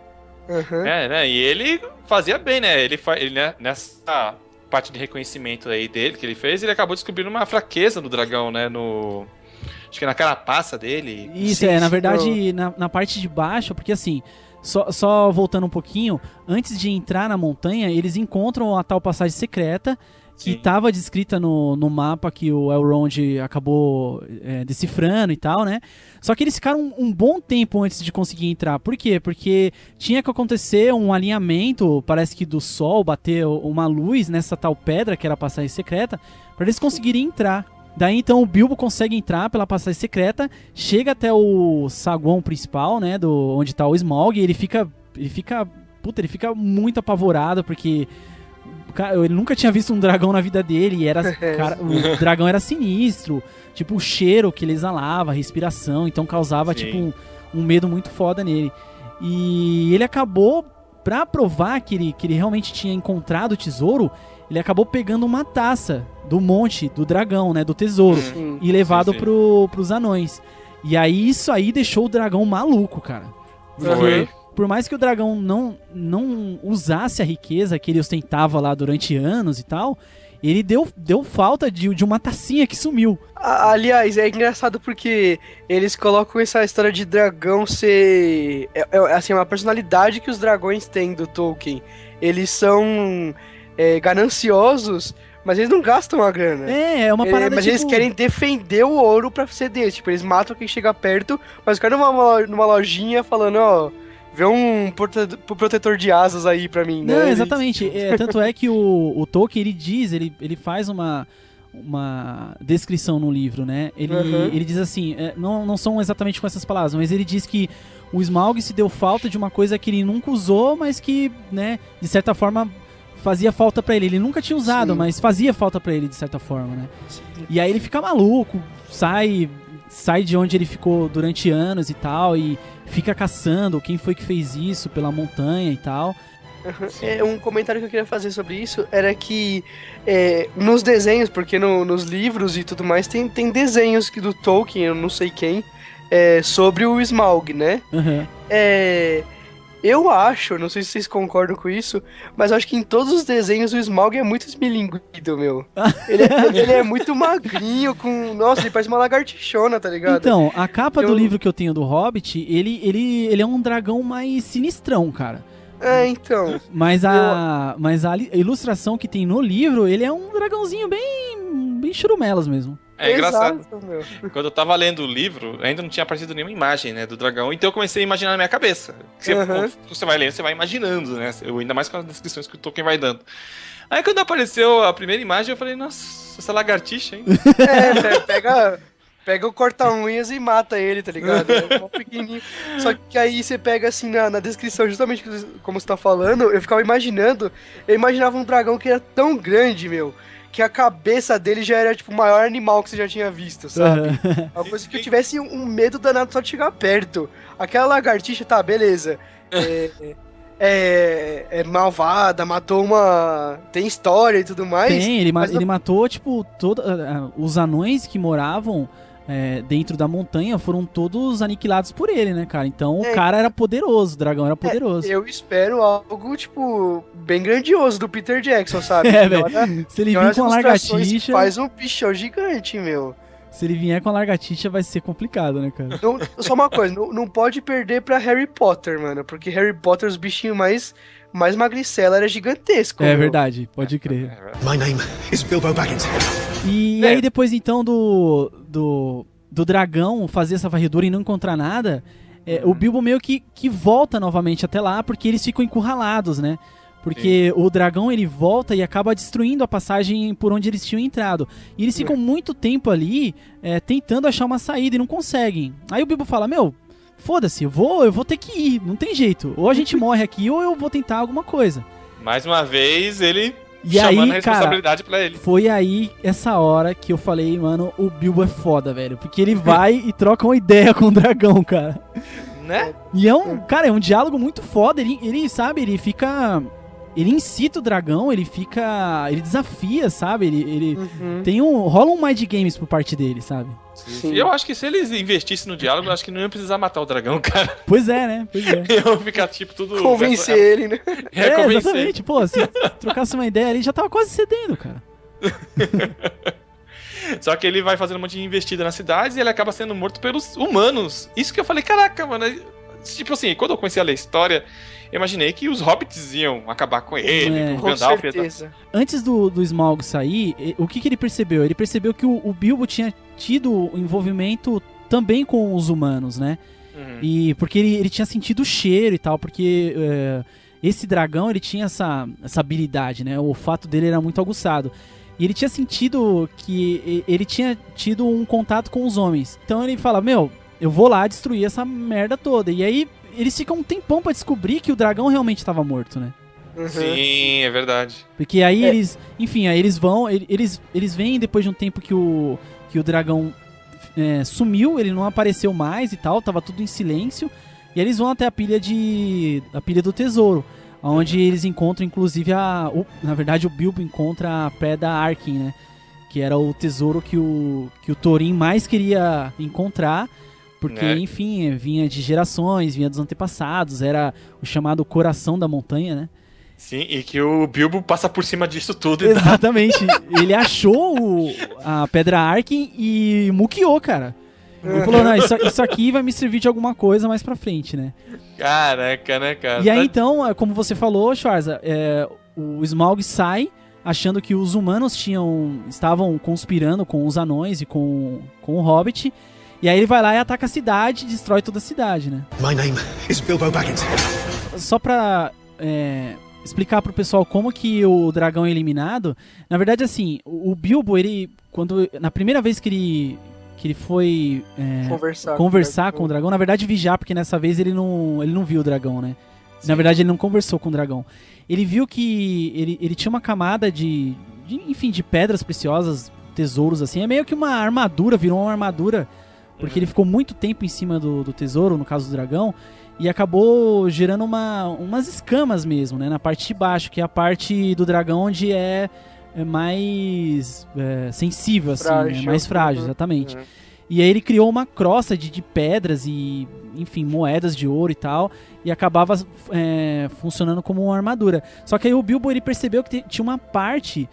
Né? E ele fazia bem, né? Ele né, nessa parte de reconhecimento aí dele que ele fez, ele acabou descobrindo uma fraqueza do dragão, né? Acho que na carapaça dele. Isso, na verdade, na parte de baixo, porque assim, só voltando um pouquinho, antes de entrar na montanha, eles encontram a tal passagem secreta, que estava descrita no mapa que o Elrond acabou decifrando e tal, né? Só que eles ficaram um bom tempo antes de conseguir entrar. Por quê? Porque tinha que acontecer um alinhamento, parece que do sol, bater uma luz nessa tal pedra, que era a passagem secreta, para eles conseguirem entrar. Daí então o Bilbo consegue entrar pela passagem secreta, chega até o saguão principal, né, onde tá o Smaug, e ele fica muito apavorado, porque ele nunca tinha visto um dragão na vida dele, e o dragão era sinistro, tipo o cheiro que ele exalava, a respiração, então causava tipo um medo muito foda nele. E ele acabou, pra provar que ele realmente tinha encontrado o tesouro, ele acabou pegando uma taça do monte do dragão, né, do tesouro, e levado pros anões. E aí isso aí deixou o dragão maluco, cara. Foi. Por mais que o dragão não usasse a riqueza que ele ostentava lá durante anos e tal, ele deu falta de uma tacinha que sumiu. Aliás, é engraçado porque eles colocam essa história de dragão ser assim, uma personalidade que os dragões têm do Tolkien. Eles são gananciosos, mas eles não gastam a grana. É uma parada mas tipo... eles querem defender o ouro pra ser deles. Tipo, eles matam quem chega perto, mas ficam numa lojinha falando, ó, vê um protetor de asas aí pra mim, né? Não, exatamente. Tanto é que o Tolkien, ele faz uma descrição no livro, né? Ele diz assim, não são exatamente com essas palavras, mas ele diz que o Smaug se deu falta de uma coisa que ele nunca usou, mas que, né, de certa forma fazia falta pra ele. Ele nunca tinha usado, mas fazia falta pra ele de certa forma, né? E aí ele fica maluco, sai de onde ele ficou durante anos e tal, e fica caçando quem foi que fez isso pela montanha e tal. Um comentário que eu queria fazer sobre isso era que nos desenhos, porque nos livros e tudo mais tem desenhos do Tolkien, eu não sei quem, sobre o Smaug, né? Eu acho, não sei se vocês concordam com isso, mas eu acho que em todos os desenhos o Smaug é muito esmilinguido, meu. Ele é muito magrinho, nossa, ele parece uma lagartixona, tá ligado? Então, a capa do livro que eu tenho do Hobbit, ele é um dragão mais sinistrão, cara. Então. Mas a ilustração que tem no livro, ele é um dragãozinho bem churumelas mesmo. É engraçado. Quando eu tava lendo o livro, ainda não tinha aparecido nenhuma imagem, né, do dragão, então eu comecei a imaginar na minha cabeça. Você vai lendo, você vai imaginando, né? Ainda mais com as descrições que o Tolkien vai dando. Aí quando apareceu a primeira imagem, eu falei, nossa, essa lagartixa, hein? Pega o corta-unhas e mata ele, tá ligado? É um pequenininho. Só que aí você pega assim na descrição, justamente como você tá falando, eu imaginava um dragão que era tão grande, meu, que a cabeça dele já era tipo o maior animal que você já tinha visto, sabe? Uma coisa que eu tivesse um medo danado só de chegar perto. Aquela lagartixa, tá, beleza. É malvada, matou tem história e tudo mais. Tem, ele matou, tipo, os anões que moravam dentro da montanha foram todos aniquilados por ele, né, cara? Então o cara era poderoso, o dragão era poderoso. Eu espero algo, tipo, bem grandioso do Peter Jackson, sabe? Velho. Se ele vir com a largatixa... Faz um bichão gigante, meu. Se ele vier com a largatixa, vai ser complicado, né, cara? Não, só uma coisa, não pode perder pra Harry Potter, mano. Porque Harry Potter, os bichinhos mais magricela, era gigantesco. É verdade, pode crer. My name is Bilbo Baggins. E aí depois, então, do dragão fazer essa varredura e não encontrar nada, o Bilbo meio que volta novamente até lá, porque eles ficam encurralados, né? Porque o dragão, ele volta e acaba destruindo a passagem por onde eles tinham entrado. E eles ficam muito tempo ali tentando achar uma saída e não conseguem. Aí o Bilbo fala, foda-se, eu vou ter que ir, não tem jeito. Ou a gente morre aqui ou eu vou tentar alguma coisa. Mais uma vez, ele e chamando aí, a responsabilidade pra ele. Foi aí, essa hora, que eu falei, mano, o Bilbo é foda, velho. Porque ele vai e troca uma ideia com o dragão, cara. Né? E é um diálogo muito foda. Ele sabe, ele fica... Ele incita o dragão, ele desafia, sabe? Ele rola um mind games por parte dele, sabe? Sim. Eu acho que se eles investissem no diálogo, eu acho que não ia precisar matar o dragão, cara. Pois é, né? Pois é. Iam ficar tipo tudo... Convencer ele, né? Convencer. Exatamente. Pô, se trocasse uma ideia ali, já tava quase cedendo, cara. Só que ele vai fazendo um monte de investida nas cidades e ele acaba sendo morto pelos humanos. Isso que eu falei, caraca, mano. Tipo assim, quando eu comecei a ler a história, eu imaginei que os hobbits iam acabar com ele, com o Gandalf. Com certeza. Antes do Smaug sair, o que ele percebeu? Ele percebeu que o Bilbo tinha tido envolvimento também com os humanos, né? E porque ele tinha sentido o cheiro e tal, porque esse dragão, ele tinha essa habilidade, né? O olfato dele era muito aguçado. E ele tinha sentido que ele tinha tido um contato com os homens. Então ele fala, eu vou lá destruir essa merda toda. E aí eles ficam um tempão pra descobrir que o dragão realmente estava morto, né? Sim, é verdade. Porque aí eles... Enfim, aí eles vão... Eles veem depois de um tempo que o dragão sumiu, ele não apareceu mais e tal, tava tudo em silêncio. E aí eles vão até a pilha do tesouro, onde eles encontram, inclusive, na verdade, o Bilbo encontra a Pedra Arkin, né? Que era o tesouro que o Thorin mais queria encontrar. Porque, enfim, vinha de gerações, vinha dos antepassados, era o chamado coração da montanha, né? Sim, e que o Bilbo passa por cima disso tudo. Exatamente. Ele achou a Pedra Arkin e muqueou, cara. Ele falou, não, isso aqui vai me servir de alguma coisa mais pra frente, né? Caraca, né, cara? E aí, então, como você falou, Schwarza, o Smaug sai achando que os humanos estavam conspirando com os anões e com o Hobbit. E aí ele vai lá e ataca a cidade, destrói toda a cidade, né? My name is Bilbo Baggins. Só pra explicar pro pessoal como que o dragão é eliminado, na verdade, assim, o Bilbo, na primeira vez que ele foi conversar com o dragão, na verdade vigiar, porque nessa vez ele não viu o dragão, né? Sim. Na verdade ele não conversou com o dragão. Ele viu que ele tinha uma camada de pedras preciosas, tesouros, assim, é meio que uma armadura, virou uma armadura, porque ele ficou muito tempo em cima do tesouro, no caso do dragão, e acabou gerando umas escamas mesmo, né, na parte de baixo, que é a parte do dragão onde é mais sensível, assim, né, mais frágil, exatamente. E aí ele criou uma crosta de pedras e, enfim, moedas de ouro e tal, e acabava funcionando como uma armadura. Só que aí o Bilbo, ele percebeu que tinha uma parte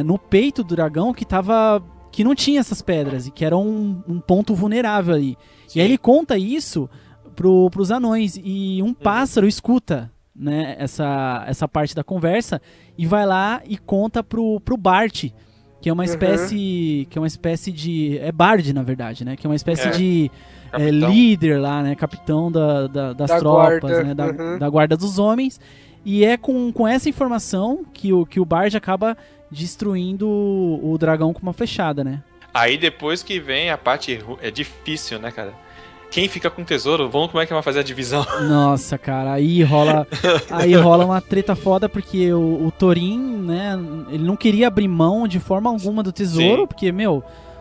no peito do dragão que não tinha essas pedras, e que era um ponto vulnerável ali. Sim. E aí ele conta isso pros anões, e um pássaro escuta, né, essa parte da conversa, e vai lá e conta pro Bart, que é uma espécie de... É Bard, na verdade, né? Que é uma espécie de líder lá, né? Capitão das tropas, guarda, né? Da guarda dos homens. E é com essa informação que o Bard acaba destruindo o dragão com uma flechada, né? Aí depois que vem a parte difícil, né, cara? Quem fica com o tesouro, como é que vai fazer a divisão? Nossa, cara, aí rola uma treta foda, porque o Thorin, né, ele não queria abrir mão de forma alguma do tesouro. Sim. Porque,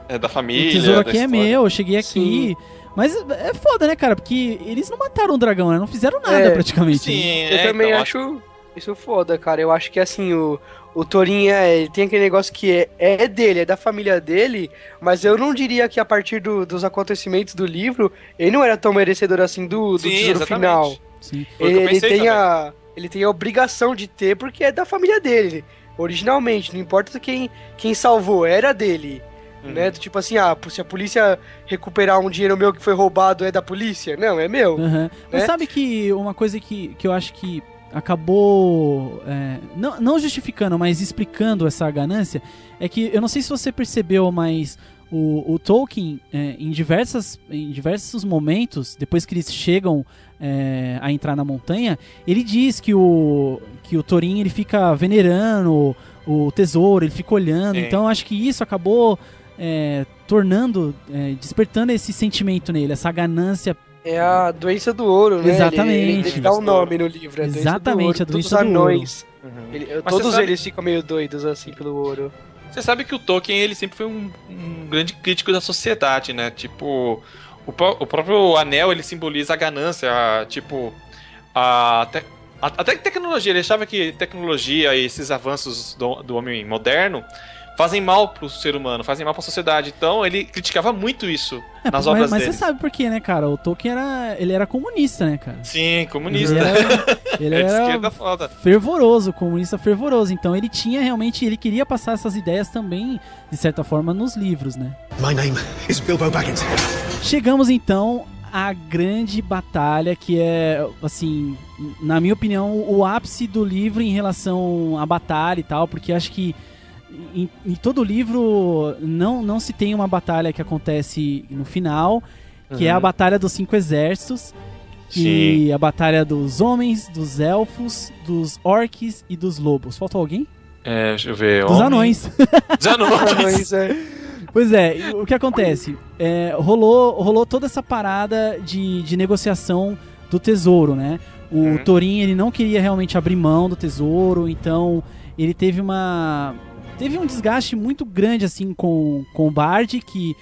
é da família. O tesouro aqui é meu, eu cheguei aqui. Sim. Mas é foda, né, cara? Porque eles não mataram o dragão, né? Não fizeram nada praticamente. Sim, eu também acho isso foda, cara. Eu acho que, assim, o o Thorin ele tem aquele negócio que é dele, é da família dele, mas eu não diria que a partir dos acontecimentos do livro, ele não era tão merecedor assim do tesouro final. Sim. Ele tem a obrigação de ter porque é da família dele, originalmente, não importa quem salvou, era dele. Né? Tipo assim, se a polícia recuperar um dinheiro meu que foi roubado, é da polícia? Não, é meu. Né? Mas sabe que uma coisa que eu acho que acabou não justificando, mas explicando essa ganância, é que, eu não sei se você percebeu, mas o Tolkien, em diversos momentos, depois que eles chegam a entrar na montanha, ele diz que o Thorin, ele fica venerando o tesouro, ele fica olhando. Então eu acho que isso acabou despertando esse sentimento nele, essa ganância. É a doença do ouro, né? Exatamente. Ele dá um nome no livro. Exatamente, a doença do ouro. Todos os anões. Todos eles ficam meio doidos assim pelo ouro. Você sabe que o Tolkien, ele sempre foi um grande crítico da sociedade, né? Tipo, o próprio anel, ele simboliza a ganância, até tecnologia. Ele achava que tecnologia e esses avanços do homem moderno fazem mal pro ser humano, fazem mal pra sociedade. Então ele criticava muito isso nas obras dele. Mas você sabe por quê, né, cara? O Tolkien era comunista, né, cara? Sim, comunista. Ele era fervoroso, comunista fervoroso. Então ele queria passar essas ideias também, de certa forma, nos livros, né? My name is Bilbo Baggins. Chegamos então à grande batalha, que é, assim, na minha opinião, o ápice do livro em relação à batalha e tal, porque acho que em todo o livro não se tem uma batalha que acontece no final, que é a batalha dos 5 exércitos, que a batalha dos homens, dos elfos, dos orcs e dos lobos. Faltou alguém? Deixa eu ver. Dos anões. Dos anões, Pois é, o que acontece? Rolou toda essa parada de negociação do tesouro, né? O Thorin, ele não queria realmente abrir mão do tesouro, então ele teve um desgaste muito grande, assim, com o Bard, que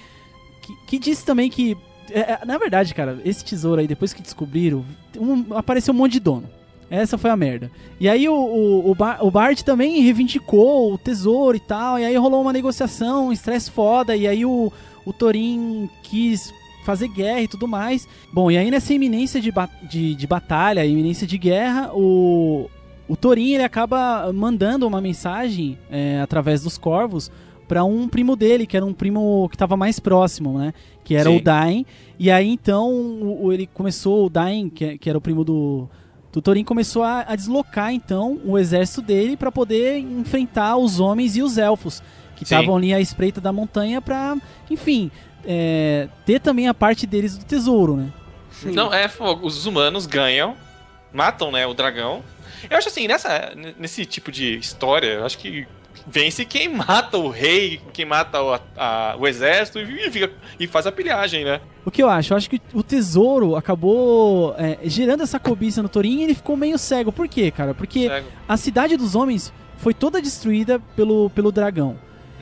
disse também que, na verdade, cara, esse tesouro aí, depois que descobriram, apareceu um monte de dono. Essa foi a merda. E aí o Bard também reivindicou o tesouro e tal, e aí rolou uma negociação, um estresse foda, e aí o Thorin quis fazer guerra e tudo mais. Bom, e aí nessa iminência de batalha, iminência de guerra, o Thorin, ele acaba mandando uma mensagem através dos corvos para um primo dele, que era um primo que estava mais próximo, né? Que era o Dain. E aí então o Dain, que era o primo do Thorin, começou a deslocar então o exército dele para poder enfrentar os homens e os elfos que estavam ali à espreita da montanha para, enfim, ter também a parte deles do tesouro, né? Não, os humanos ganham, matam, né, o dragão. Eu acho assim, nesse tipo de história, eu acho que vence quem mata o rei, quem mata o exército e faz a pilhagem, né? O que eu acho? Eu acho que o tesouro acabou gerando essa cobiça no Thorin, e ele ficou meio cego. Por quê, cara? Porque a cidade dos homens foi toda destruída pelo dragão.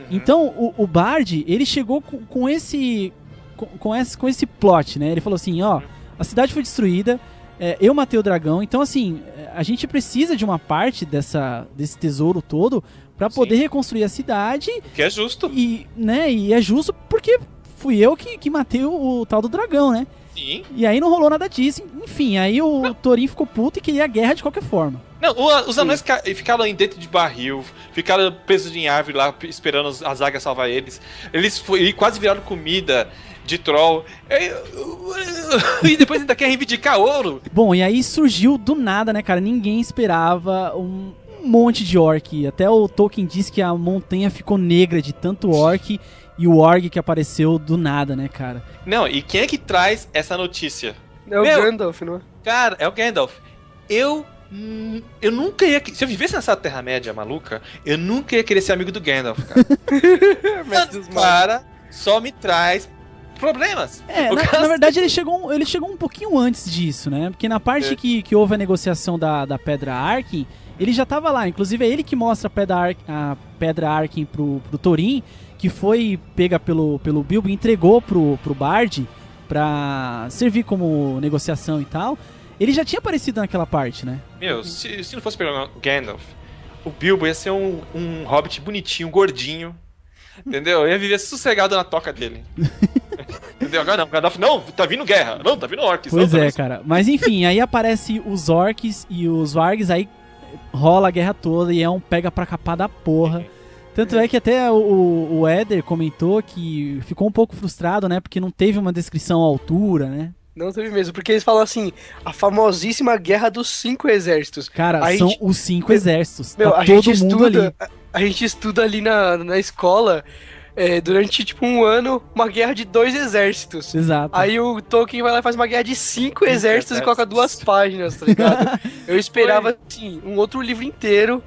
Então, o Bard, ele chegou com esse plot, né? Ele falou assim, a cidade foi destruída, eu matei o dragão, então assim, a gente precisa de uma parte desse tesouro todo pra poder reconstruir a cidade. Que é justo. E é justo porque fui eu que matei o tal do dragão, né? Sim. E aí não rolou nada disso. Enfim, aí o Thorin ficou puto e queria a guerra de qualquer forma. Não, os anões ficaram aí dentro de barril, ficaram presos em árvore lá, esperando as águias salvar eles. Eles quase viraram comida de troll. E depois ainda quer reivindicar ouro. Bom, e aí surgiu do nada, né, cara? Ninguém esperava um monte de orc. Até o Tolkien disse que a montanha ficou negra de tanto orc. E o orc que apareceu do nada, né, cara? Não, e quem é que traz essa notícia? É o Gandalf, não é? Cara, é o Gandalf. Eu nunca ia... Se eu vivesse nessa Terra-média maluca, eu nunca ia querer ser amigo do Gandalf, cara. O cara só me traz problemas. Na verdade ele chegou um pouquinho antes disso, né? Porque na parte que houve a negociação da Pedra Arkin, ele já tava lá. Inclusive é ele que mostra a Pedra Arkin pro Thorin, que foi pega pelo Bilbo e entregou pro Bard pra servir como negociação e tal. Ele já tinha aparecido naquela parte, né? Se não fosse pelo Gandalf, o Bilbo ia ser um hobbit bonitinho, gordinho, entendeu? Ia viver sossegado na toca dele. Entendeu? Agora não, Gandalf, não, tá vindo guerra, não, tá vindo orcs. Pois não, tá é, vindo... cara. Mas enfim, aí aparece os orcs e os wargs, aí rola a guerra toda e é um pega pra capar da porra. Tanto é que até o Éder comentou que ficou um pouco frustrado, né? Porque não teve uma descrição à altura, né? Não teve mesmo, porque eles falam assim, a famosíssima Guerra dos 5 Exércitos. Cara, são os 5 exércitos. Meu, tá a todo gente mundo estuda, ali. a gente estuda ali na escola, durante tipo um ano, uma guerra de 2 exércitos. Exato. Aí o Tolkien vai lá e faz uma guerra de 5 exércitos e coloca 2 páginas, tá ligado? Eu esperava, assim, um outro livro inteiro,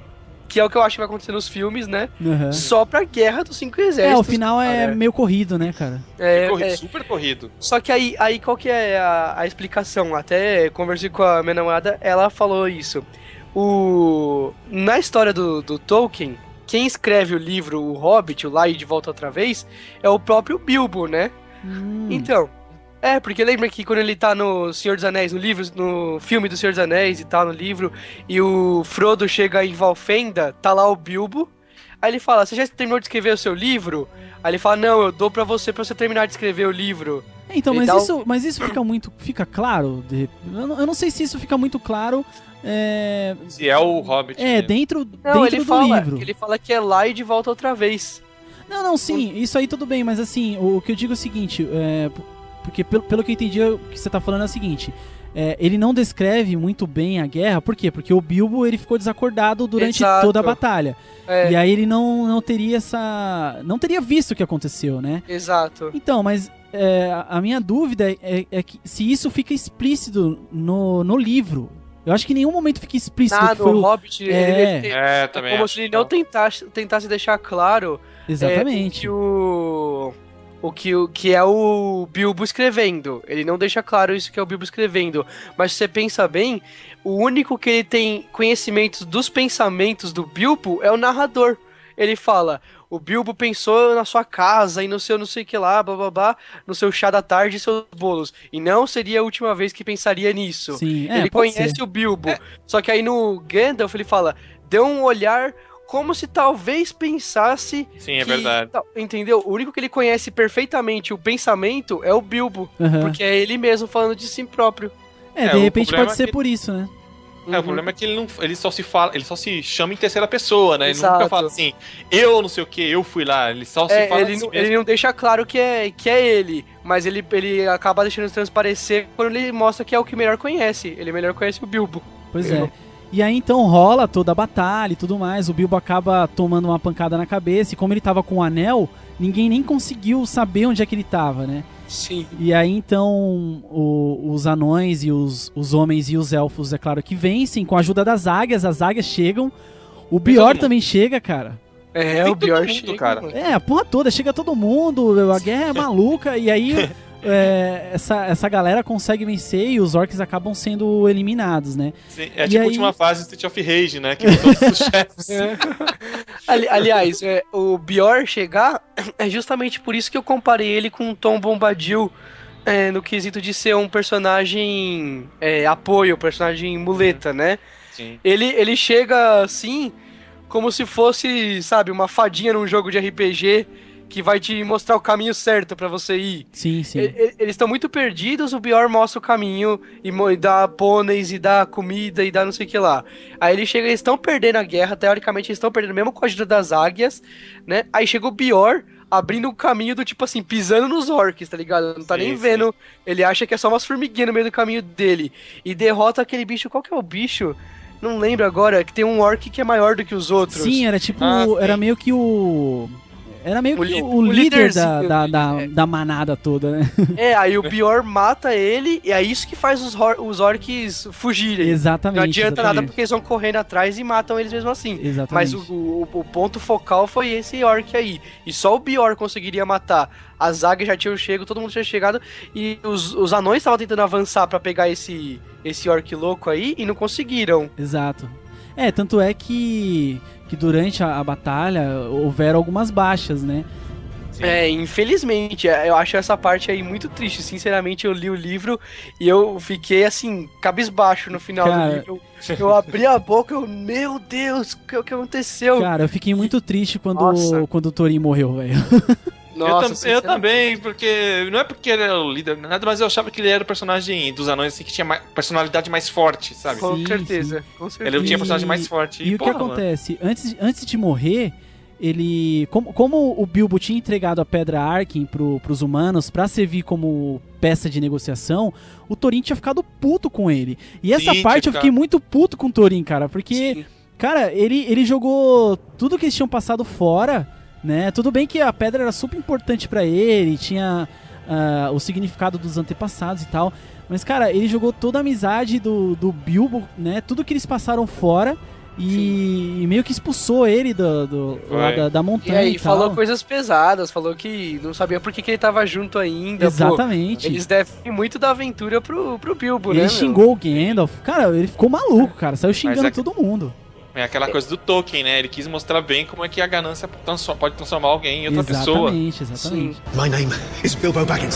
que é o que eu acho que vai acontecer nos filmes, né? Uhum. Só pra Guerra dos 5 Exércitos. O final é meio corrido, né, cara? Super corrido. Só que aí qual que é a explicação? Até conversei com a minha namorada, ela falou isso. Na história do Tolkien, quem escreve o livro O Hobbit, o Lá e de Volta Outra Vez, é o próprio Bilbo, né? Então... porque lembra que quando ele tá no Senhor dos Anéis, no filme do Senhor dos Anéis e tal, no livro, e o Frodo chega em Valfenda, tá lá o Bilbo, aí ele fala, você já terminou de escrever o seu livro? Aí ele fala, não, eu dou pra você terminar de escrever o livro. Então, mas isso fica claro? Eu não sei se isso fica muito claro. Se é o Hobbit. Dentro do livro. Ele fala que é lá e de volta outra vez. Não, sim, isso aí tudo bem, mas assim, o que eu digo é o seguinte, porque pelo que eu entendi, o que você tá falando é o seguinte, ele não descreve muito bem a guerra, por quê? Porque o Bilbo, ele ficou desacordado durante toda a batalha. E aí ele não teria não teria visto o que aconteceu, né? Exato. Então, mas a minha dúvida é que se isso fica explícito no livro. Eu acho que em nenhum momento fica explícito que foi o Hobbit, ele também como se ele não tentasse deixar claro exatamente o que é o Bilbo escrevendo. Ele não deixa claro isso que é o Bilbo escrevendo. Mas se você pensa bem, o único que ele tem conhecimentos dos pensamentos do Bilbo é o narrador. Ele fala, o Bilbo pensou na sua casa e no seu não sei o que lá, blá, no seu chá da tarde e seus bolos. E não seria a última vez que pensaria nisso. Sim, ele conhece o Bilbo. Só que aí no Gandalf ele fala, deu um olhar como se talvez pensasse... Sim, é verdade. Entendeu? O único que ele conhece perfeitamente o pensamento é o Bilbo. Porque é ele mesmo falando de si próprio. De repente pode ser por isso, né? O problema é que ele só se chama em terceira pessoa, né? Exato. Ele nunca fala assim, eu não sei o que, eu fui lá. Ele só se fala assim ele não deixa claro que é ele, mas ele acaba deixando transparecer quando ele mostra que é o que melhor conhece. Ele melhor conhece o Bilbo. Pois é. E aí então rola toda a batalha e tudo mais, o Bilbo acaba tomando uma pancada na cabeça, e como ele tava com o anel, ninguém nem conseguiu saber onde é que ele tava, né? Sim. E aí então os anões e os homens e os elfos, é claro que vencem, com a ajuda das águias, as águias chegam, o Beor também chega, cara. O Beor chega, cara. A porra toda, chega todo mundo, a guerra é maluca, e aí... essa galera consegue vencer e os orcs acabam sendo eliminados, né? Sim, tipo a última fase do Street of Rage, né? Que todos os chefes. Aliás, o Beor chegar é justamente por isso que eu comparei ele com o Tom Bombadil no quesito de ser um personagem apoio, personagem muleta, né? Sim. Ele chega assim como se fosse, sabe, uma fadinha num jogo de RPG que vai te mostrar o caminho certo pra você ir. Sim, sim. Eles estão muito perdidos, o Beor mostra o caminho e dá pôneis e dá comida e dá não sei o que lá. Aí ele chega, eles estão perdendo a guerra, teoricamente eles estão perdendo mesmo com a ajuda das águias, né? Aí chega o Beor abrindo um caminho do tipo assim, pisando nos orcs, tá ligado? Não tá nem vendo, ele acha que é só umas formiguinhas no meio do caminho dele. E derrota aquele bicho, qual que é o bicho? Não lembro agora, que tem um orc que é maior do que os outros. Sim, era tipo, era meio que o... Era meio que o líder da manada toda, né? Aí o Beor mata ele, e é isso que faz os orcs fugirem. Exatamente. Não adianta nada porque eles vão correndo atrás e matam eles mesmo assim. Exatamente. Mas o ponto focal foi esse orc aí. E só o Beor conseguiria matar. As águias já tinham chegado, todo mundo tinha chegado, e os anões estavam tentando avançar pra pegar esse orc louco aí, e não conseguiram. Exato. Tanto é que durante a batalha houveram algumas baixas, né? Infelizmente, eu acho essa parte aí muito triste. Sinceramente, eu li o livro e eu fiquei, assim, cabisbaixo no final do livro. Eu abri a boca e meu Deus, o que aconteceu? Cara, eu fiquei muito triste quando o Thorin morreu, velho. Nossa, eu também, porque não é porque ele era o líder, nada, mas eu achava que ele era o personagem dos anões assim, que tinha personalidade mais forte, sabe? Com certeza. Ele tinha a personagem mais forte. E o que acontece? Antes de morrer, ele... Como o Bilbo tinha entregado a Pedra Arkin pros humanos pra servir como peça de negociação, o Thorin tinha ficado puto com ele. E essa parte eu fiquei muito puto com o Thorin, cara, porque, cara, ele jogou tudo que eles tinham passado fora, né? Tudo bem que a pedra era super importante pra ele, tinha o significado dos antepassados e tal, mas, cara, ele jogou toda a amizade do Bilbo, né? Tudo que eles passaram fora. E meio que expulsou ele da montanha. E aí falou coisas pesadas, falou que não sabia por que ele tava junto ainda. Exatamente. Pô, eles devem muito da aventura pro Bilbo, né? Ele xingou o Gandalf. Cara, ele ficou maluco, cara. Saiu xingando todo mundo. É aquela coisa do Tolkien, né? Ele quis mostrar bem como é que a ganância pode transformar alguém em outra pessoa. Exatamente. My name is Bilbo Baggins.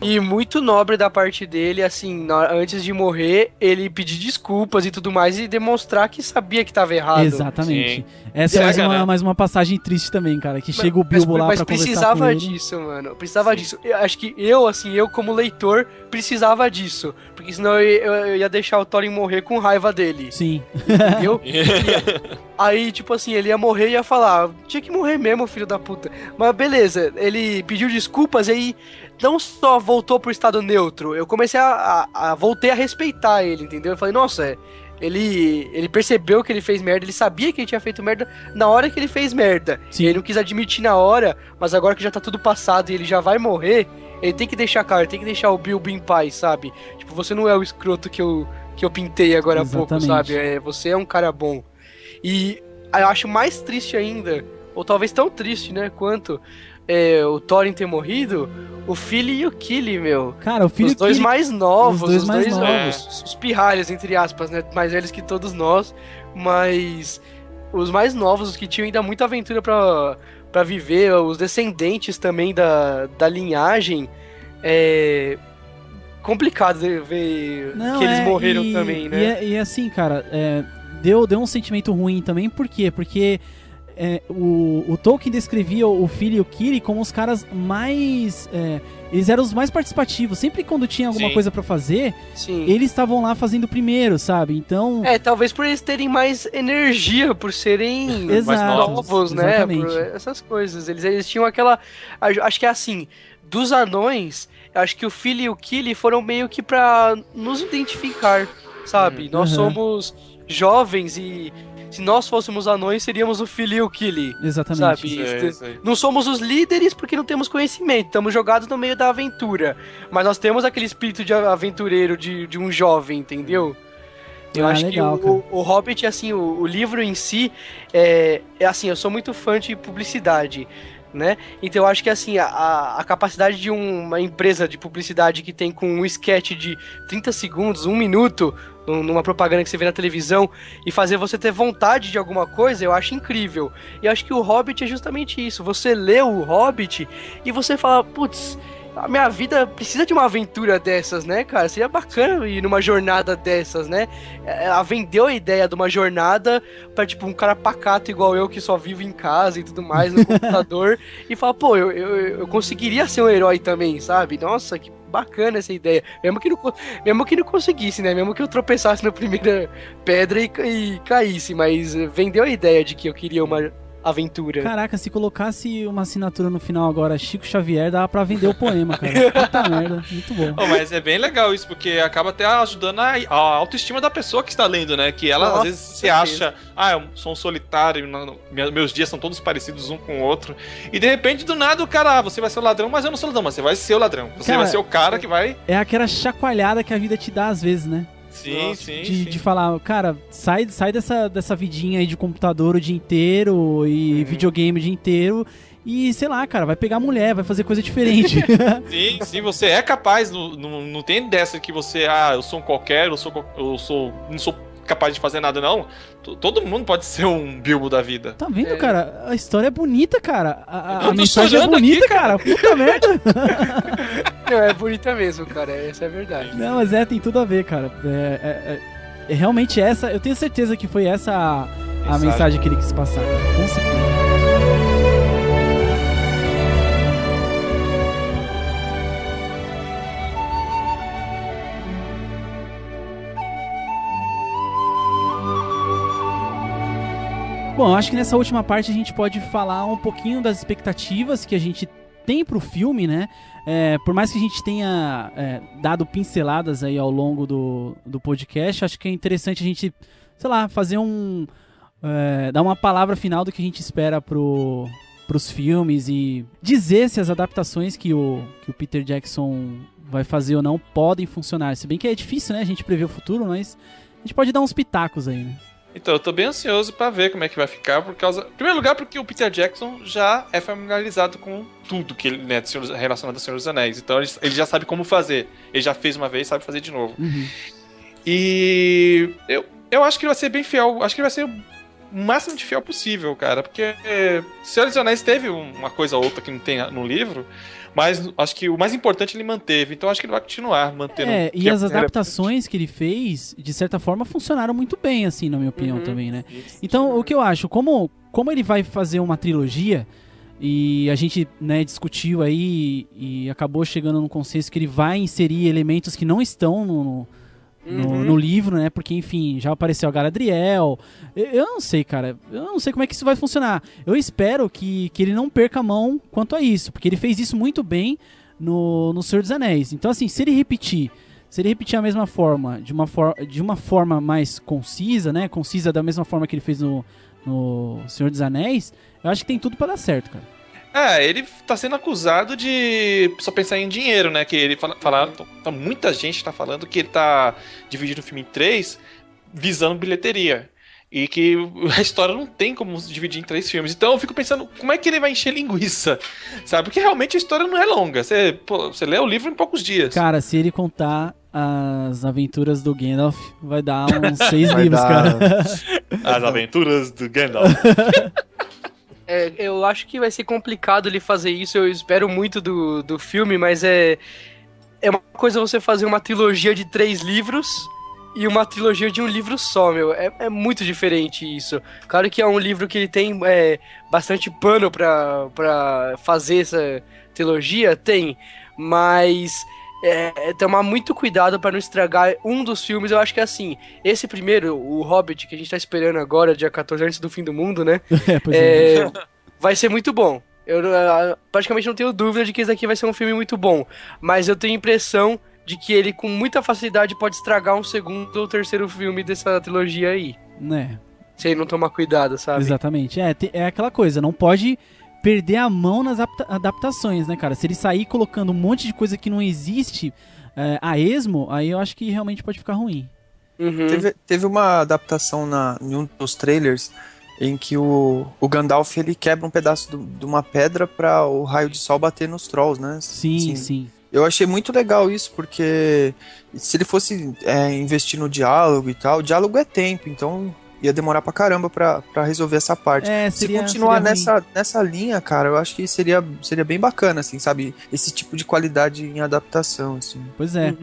E muito nobre da parte dele, assim, antes de morrer, ele pedir desculpas e tudo mais e demonstrar que sabia que tava errado. Exatamente. Sim. Essa é mais uma passagem triste também, cara, que chega o Bilbo lá pra conversar com ele. Mas precisava disso, mano. Precisava disso. Eu acho que eu como leitor, precisava disso. Porque senão eu ia deixar o Thorin morrer com raiva dele. Sim. Entendeu? Aí, tipo assim, ele ia morrer e ia falar, tinha que morrer mesmo, filho da puta. Mas beleza, ele pediu desculpas e aí não só voltou pro estado neutro, eu comecei voltei a respeitar ele, entendeu? Eu falei, nossa, ele percebeu que ele fez merda, ele sabia que ele tinha feito merda na hora que ele fez merda. Sim. Ele não quis admitir na hora, mas agora que já tá tudo passado e ele já vai morrer, ele tem que deixar claro, tem que deixar o Bilbo em paz, sabe? Tipo, você não é o escroto que eu pintei agora há pouco, sabe? Você é um cara bom. E eu acho mais triste ainda, ou talvez tão triste, né, quanto o Thorin ter morrido, o Fili e o Kili, meu. Cara, o Fili e o Kili... Os dois mais novos, os dois novos. Os pirralhas, entre aspas, né, mais velhos que todos nós, mas os mais novos, os que tinham ainda muita aventura pra viver, os descendentes também da linhagem, complicado ver que eles morreram também, né? E assim, cara, deu um sentimento ruim também, por quê? Porque o Tolkien descrevia o Fili e o Kili como os caras mais... eles eram os mais participativos. Sempre quando tinha alguma coisa pra fazer, eles estavam lá fazendo primeiro, sabe? Então... talvez por eles terem mais energia, por serem mais novos, né? Por essas coisas. Eles tinham aquela... Acho que é assim, dos anões, acho que o Fili e o Kili foram meio que pra nos identificar, sabe? Nós somos jovens e... Se nós fôssemos anões, seríamos o Fili e o Kili. Exatamente. Sabe? Não somos os líderes porque não temos conhecimento. Estamos jogados no meio da aventura. Mas nós temos aquele espírito de aventureiro de um jovem, entendeu? Eu acho legal, que o Hobbit, assim, o livro em si, assim, eu sou muito fã de publicidade, né? Então eu acho que assim, a capacidade de uma empresa de publicidade que tem com um sketch de 30 segundos, 1 minuto, numa propaganda que você vê na televisão, e fazer você ter vontade de alguma coisa, eu acho incrível. E eu acho que o Hobbit é justamente isso. Você lê o Hobbit e você fala, putz, a minha vida precisa de uma aventura dessas, né, cara? Seria bacana ir numa jornada dessas, né? Ela vendeu a ideia de uma jornada pra, tipo, um cara pacato igual eu, que só vivo em casa e tudo mais, no computador, e fala, pô, eu conseguiria ser um herói também, sabe? Nossa, que bacana essa ideia. Mesmo que não conseguisse, né? Mesmo que eu tropeçasse na primeira pedra e caísse, mas vendeu a ideia de que eu queria uma aventura. Caraca, se colocasse uma assinatura no final agora, Chico Xavier, dava pra vender o poema, cara. Puta merda, muito bom. Mas é bem legal isso, porque acaba até ajudando a autoestima da pessoa que está lendo, né? Que ela, às vezes, se acha, eu sou um solitário, meus dias são todos parecidos um com o outro. E, de repente, do nada, o cara, você vai ser o ladrão, mas eu não sou ladrão, mas você vai ser o ladrão. Você vai ser o cara que vai... É aquela chacoalhada que a vida te dá, às vezes, né? Sim, de falar, cara, sai dessa vidinha aí de computador o dia inteiro e videogame o dia inteiro e, sei lá, cara, vai pegar mulher, vai fazer coisa diferente. Sim, você é capaz, não tem dessa que você, eu sou um qualquer, não sou capaz de fazer nada, não. Todo mundo pode ser um Bilbo da vida. Tá vendo, cara? A história é bonita, cara. A tô mensagem é chorando bonita, aqui, cara. Puta merda. Não, é bonita mesmo, cara. Essa é a verdade. Não, mas tem tudo a ver, cara. É realmente essa. Eu tenho certeza que foi essa a mensagem que ele quis passar, cara. Com certeza. Bom, acho que nessa última parte a gente pode falar um pouquinho das expectativas que a gente tem pro filme, né? Por mais que a gente tenha dado pinceladas aí ao longo do podcast, acho que é interessante a gente, sei lá, fazer dar uma palavra final do que a gente espera pros filmes e dizer se as adaptações que o Peter Jackson vai fazer ou não podem funcionar. Se bem que é difícil, né, a gente prever o futuro, mas a gente pode dar uns pitacos aí, né? Então, eu tô bem ansioso pra ver como é que vai ficar, por causa... Em primeiro lugar, porque o Peter Jackson já é familiarizado com tudo que ele, né, relacionado ao Senhor dos Anéis. Então, ele já sabe como fazer. Ele já fez uma vez, sabe fazer de novo. Uhum. E eu acho que ele vai ser bem fiel. Acho que ele vai ser o máximo de fiel possível, cara. Porque Senhor dos Anéis teve uma coisa ou outra que não tem no livro, mas acho que o mais importante ele manteve. Então acho que ele vai continuar mantendo. E as adaptações que ele fez, de certa forma, funcionaram muito bem, assim, na minha opinião também, né? Então, o que eu acho, como ele vai fazer uma trilogia, e a gente, né, discutiu aí e acabou chegando no consenso que ele vai inserir elementos que não estão no livro, né? Porque, enfim, já apareceu a Galadriel. Eu não sei, cara. Eu não sei como é que isso vai funcionar. Eu espero que ele não perca a mão quanto a isso, porque ele fez isso muito bem no Senhor dos Anéis. Então, assim, se ele repetir a mesma forma, de uma forma mais concisa, né? Concisa da mesma forma que ele fez no Senhor dos Anéis, eu acho que tem tudo pra dar certo, cara. Ele tá sendo acusado de só pensar em dinheiro, né? Que ele muita gente tá falando que ele tá dividindo o filme em 3 visando bilheteria. E que a história não tem como dividir em 3 filmes. Então eu fico pensando, como é que ele vai encher linguiça? Sabe? Porque realmente a história não é longa. Você lê o livro em poucos dias. Cara, se ele contar as aventuras do Gandalf, vai dar uns 6 livros, cara. As aventuras do Gandalf. Eu acho que vai ser complicado ele fazer isso, eu espero muito do filme, mas é uma coisa você fazer uma trilogia de 3 livros e uma trilogia de um livro só, meu. É muito diferente isso. Claro que é um livro que ele tem bastante pano pra fazer essa trilogia, tem, mas... tomar muito cuidado pra não estragar um dos filmes. Eu acho que é assim, esse primeiro, o Hobbit, que a gente tá esperando agora, dia 14, antes do fim do mundo, né? Vai ser muito bom. Eu praticamente não tenho dúvida de que esse daqui vai ser um filme muito bom, mas eu tenho a impressão de que ele com muita facilidade pode estragar um segundo ou terceiro filme dessa trilogia aí. Se ele não tomar cuidado, sabe? Exatamente. É aquela coisa, não pode perder a mão nas adaptações, né, cara? Se ele sair colocando um monte de coisa que não existe a esmo, aí eu acho que realmente pode ficar ruim. Teve uma adaptação em um dos trailers em que o Gandalf ele quebra um pedaço de uma pedra para o raio de sol bater nos trolls, né? Sim. Eu achei muito legal isso, porque se ele fosse investir no diálogo e tal, o diálogo é tempo, então... ia demorar pra caramba pra resolver essa parte. Se continuar nessa linha, cara, eu acho que seria bem bacana, assim, sabe? Esse tipo de qualidade em adaptação, assim. Pois é.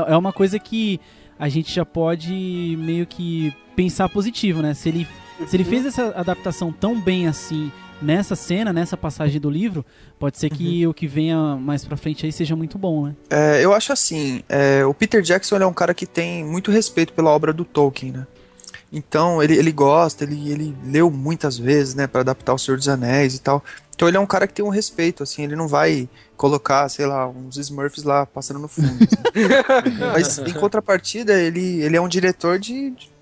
É uma coisa que a gente já pode meio que pensar positivo, né? Se ele fez essa adaptação tão bem assim nessa cena, nessa passagem do livro, pode ser que o que venha mais pra frente aí seja muito bom, né? Eu acho assim, o Peter Jackson ele é um cara que tem muito respeito pela obra do Tolkien, né? Então, ele gosta, ele leu muitas vezes, né, pra adaptar O Senhor dos Anéis e tal. Então, ele é um cara que tem um respeito, assim, ele não vai colocar, sei lá, uns Smurfs lá passando no fundo. Assim. Mas, em contrapartida, ele é um diretor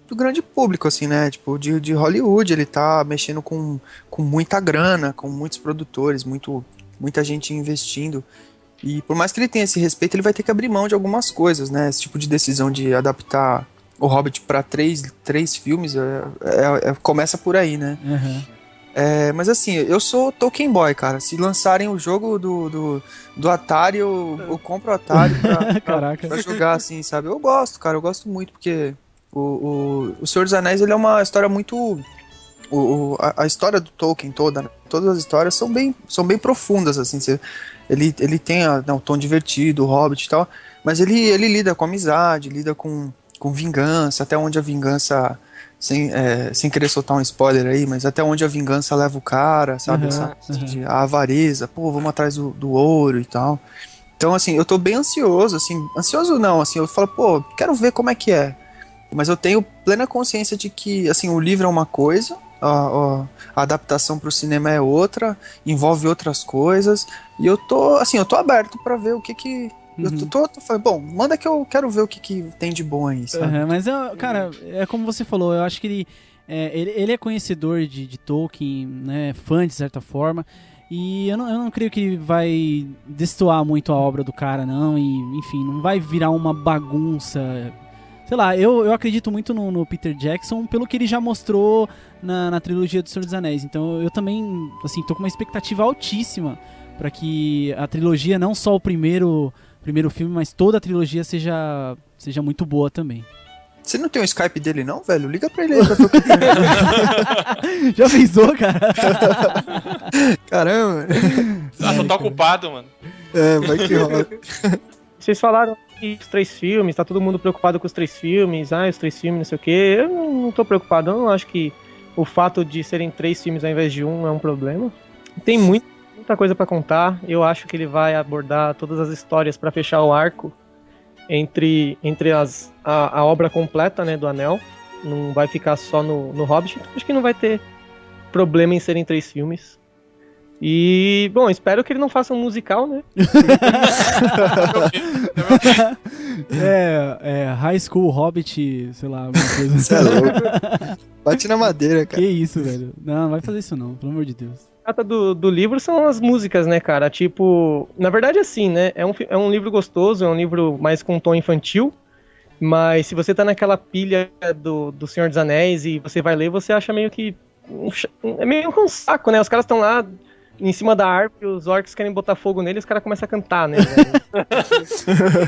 do grande público, assim, né, tipo, de Hollywood. Ele tá mexendo com muita grana, com muitos produtores, muita gente investindo. E por mais que ele tenha esse respeito, ele vai ter que abrir mão de algumas coisas, né, esse tipo de decisão de adaptar o Hobbit pra 3 filmes, começa por aí, né? Mas assim, eu sou Tolkien Boy, cara. Se lançarem o jogo do Atari, eu compro o Atari pra jogar, assim, sabe? Eu gosto, cara, eu gosto muito, porque O Senhor dos Anéis, ele é uma história muito... A história do Tolkien toda, né? Todas as histórias são bem profundas, assim. Ele tem o tom divertido, o Hobbit e tal, mas ele lida com amizade, lida com vingança, até onde a vingança... Sem querer soltar um spoiler aí, mas até onde a vingança leva o cara, sabe? A avareza, vamos atrás do ouro e tal. Então, assim, eu tô bem ansioso, assim, ansioso não, assim, eu falo, quero ver como é que é. Mas eu tenho plena consciência de que, assim, o livro é uma coisa, a adaptação pro cinema é outra, envolve outras coisas, e eu tô aberto pra ver o que... Eu falei, bom, manda que eu quero ver o que tem de bom aí, sabe? Mas, cara, é como você falou, eu acho que ele é conhecedor de Tolkien, né, fã de certa forma, e eu não creio que ele vai destoar muito a obra do cara, não, e, enfim, não vai virar uma bagunça. Sei lá, eu acredito muito no Peter Jackson pelo que ele já mostrou na trilogia do Senhor dos Anéis, então eu também, assim, tô com uma expectativa altíssima pra que a trilogia, não só o primeiro filme, mas toda a trilogia seja muito boa também. Você não tem o Skype dele não, velho? Liga pra ele aí pra ver o que Já pensou, cara? Caramba. Só tá ocupado, mano. Vai que rola. Vocês falaram que os 3 filmes, tá todo mundo preocupado com os 3 filmes, os 3 filmes, não sei o quê. Eu não tô preocupado, eu não acho que o fato de serem 3 filmes ao invés de um é um problema. Tem muita coisa pra contar. Eu acho que ele vai abordar todas as histórias pra fechar o arco entre a obra completa, né, do Anel. Não vai ficar só no Hobbit. Acho que não vai ter problema em serem 3 filmes. E, bom, espero que ele não faça um musical, né? High School Hobbit, sei lá, alguma coisa. Você é louco. Bate na madeira, cara. Que isso, velho. Não vai fazer isso não, pelo amor de Deus. A trata do livro são as músicas, né, cara? Tipo, na verdade, assim, né? É um livro gostoso, é um livro mais com tom infantil. Mas se você tá naquela pilha do Senhor dos Anéis e você vai ler, você acha meio que... É meio um saco, né? Os caras estão lá em cima da árvore, os orcs querem botar fogo nele e os caras começam a cantar, né?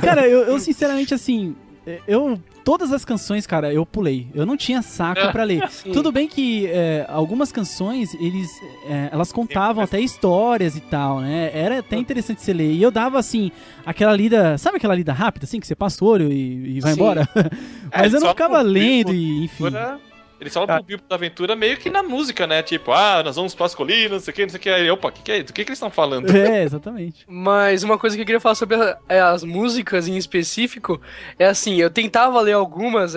Cara, eu sinceramente, assim... Todas as canções, cara, eu pulei. Eu não tinha saco pra ler. Sim. Tudo bem que algumas canções, elas contavam até histórias e tal, né? Era até interessante você ler. E eu dava, assim, aquela lida... Sabe aquela lida rápida, assim, que você passa o olho e vai embora? Mas eu não ficava lendo e, enfim... Eles falam pro Bilbo da Aventura meio que na música, né? Tipo, nós vamos pras colinas, não sei o que. Aí, opa, o que é isso? Do que eles estão falando? Exatamente. Mas uma coisa que eu queria falar sobre as músicas em específico é assim, eu tentava ler algumas,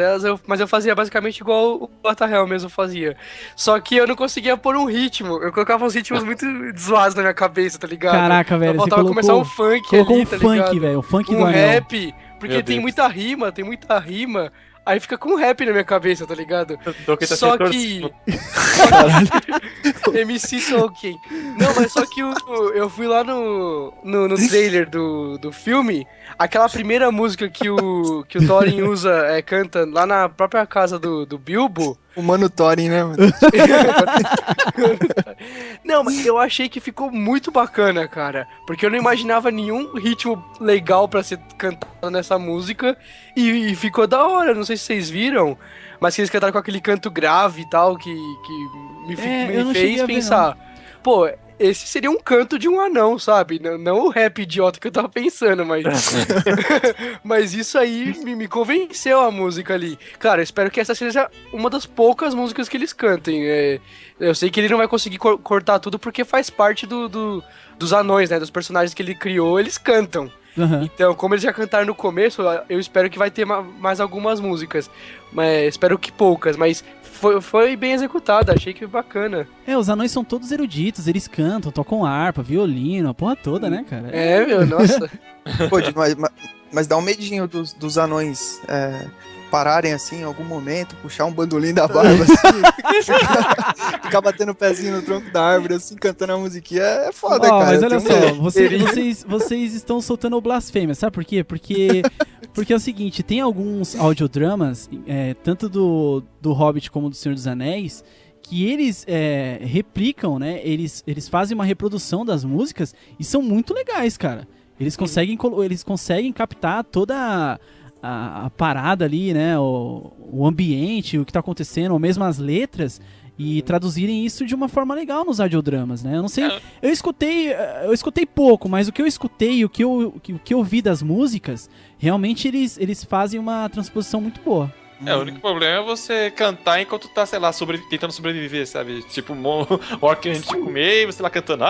mas eu fazia basicamente igual o Batarrel mesmo fazia. Só que eu não conseguia pôr um ritmo. Eu colocava uns ritmos muito zoados na minha cabeça, tá ligado? Caraca, velho, você colocou, começar um funk colocou ali, um tá funk, ligado? velho, o funk um do Anel. rap, porque tem muita rima. Aí fica com rap na minha cabeça, tá ligado? Só que... MC Tolkien. Não, mas só que eu fui lá no trailer do filme, aquela primeira música que o Thorin canta lá na própria casa do Bilbo. O Mano Thorin, né, mano? Não, mas eu achei que ficou muito bacana, cara. Porque eu não imaginava nenhum ritmo legal pra ser cantado nessa música. E ficou da hora, não sei se vocês viram. Mas que eles cantaram com aquele canto grave e tal, que me fez pensar. Pô, esse seria um canto de um anão, sabe? Não o rap idiota que eu tava pensando, mas... mas isso aí me convenceu a música ali. Claro, eu espero que essa seja uma das poucas músicas que eles cantem. Eu sei que ele não vai conseguir cortar tudo porque faz parte dos anões, né? Dos personagens que ele criou, eles cantam. Uhum. Então, como eles já cantaram no começo, eu espero que vai ter mais algumas músicas. Mas espero que poucas, mas... Foi bem executada, achei que bacana. Os anões são todos eruditos, eles cantam, tocam harpa, violino, a porra toda, né, cara? Nossa. Pô, mas dá um medinho dos anões pararem assim em algum momento, puxar um bandolim da barba assim, ficar batendo o pezinho no tronco da árvore assim, cantando a musiquinha, é foda, cara. Mas olha só, vocês estão soltando blasfêmia, sabe por quê? Porque é o seguinte, tem alguns audiodramas, tanto do Hobbit como do Senhor dos Anéis, que eles replicam, né? Eles fazem uma reprodução das músicas e são muito legais, cara. Eles conseguem captar toda a parada ali, né? o ambiente, o que tá acontecendo, ou mesmo as letras, e traduzirem isso de uma forma legal nos audiodramas, né? Eu não sei, eu escutei pouco, mas o que eu escutei e o que eu vi das músicas, realmente eles fazem uma transposição muito boa. O único problema é você cantar enquanto tá, sei lá, tentando sobreviver, sabe? Tipo, hora que a gente comer e você lá cantando,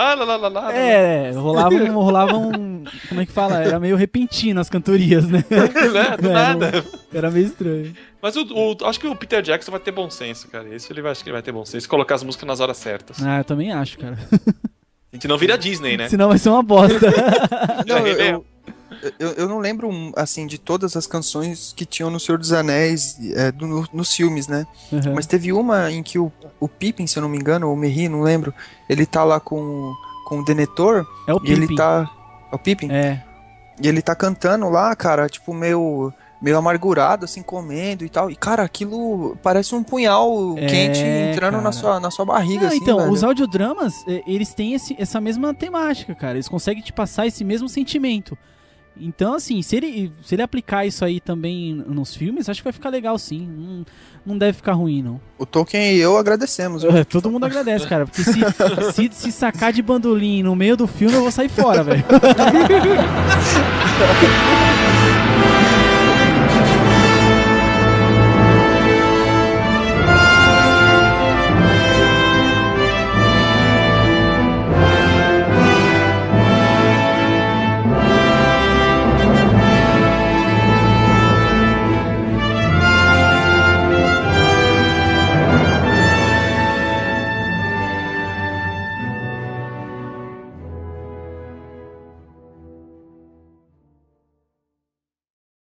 rolava um... Como é que fala? Era meio repentino as cantorias, né? Do nada. Era meio estranho. Mas acho que o Peter Jackson vai ter bom senso, cara. Isso acho que ele vai ter bom senso. Colocar as músicas nas horas certas. Eu também acho, cara. A gente não vira Disney, né? Senão vai ser uma bosta. Eu não lembro, assim, de todas as canções que tinham no Senhor dos Anéis, nos filmes, né? Uhum. Mas teve uma em que o Pippin, se eu não me engano, ou o Merry, não lembro, ele tá lá com o Denethor. É o Pippin. E ele tá... É o Pippin? É. E ele tá cantando lá, cara, tipo, meio amargurado, assim, comendo e tal. E, cara, aquilo parece um punhal quente entrando na sua barriga, assim, então, velho. os audiodramas, eles têm essa mesma temática, cara. Eles conseguem te passar esse mesmo sentimento. Então, assim, se ele aplicar isso aí também nos filmes, acho que vai ficar legal, sim. Não deve ficar ruim, não. O Tolkien e eu agradecemos. Todo mundo agradece, cara. Porque se sacar de bandolim no meio do filme, eu vou sair fora, velho.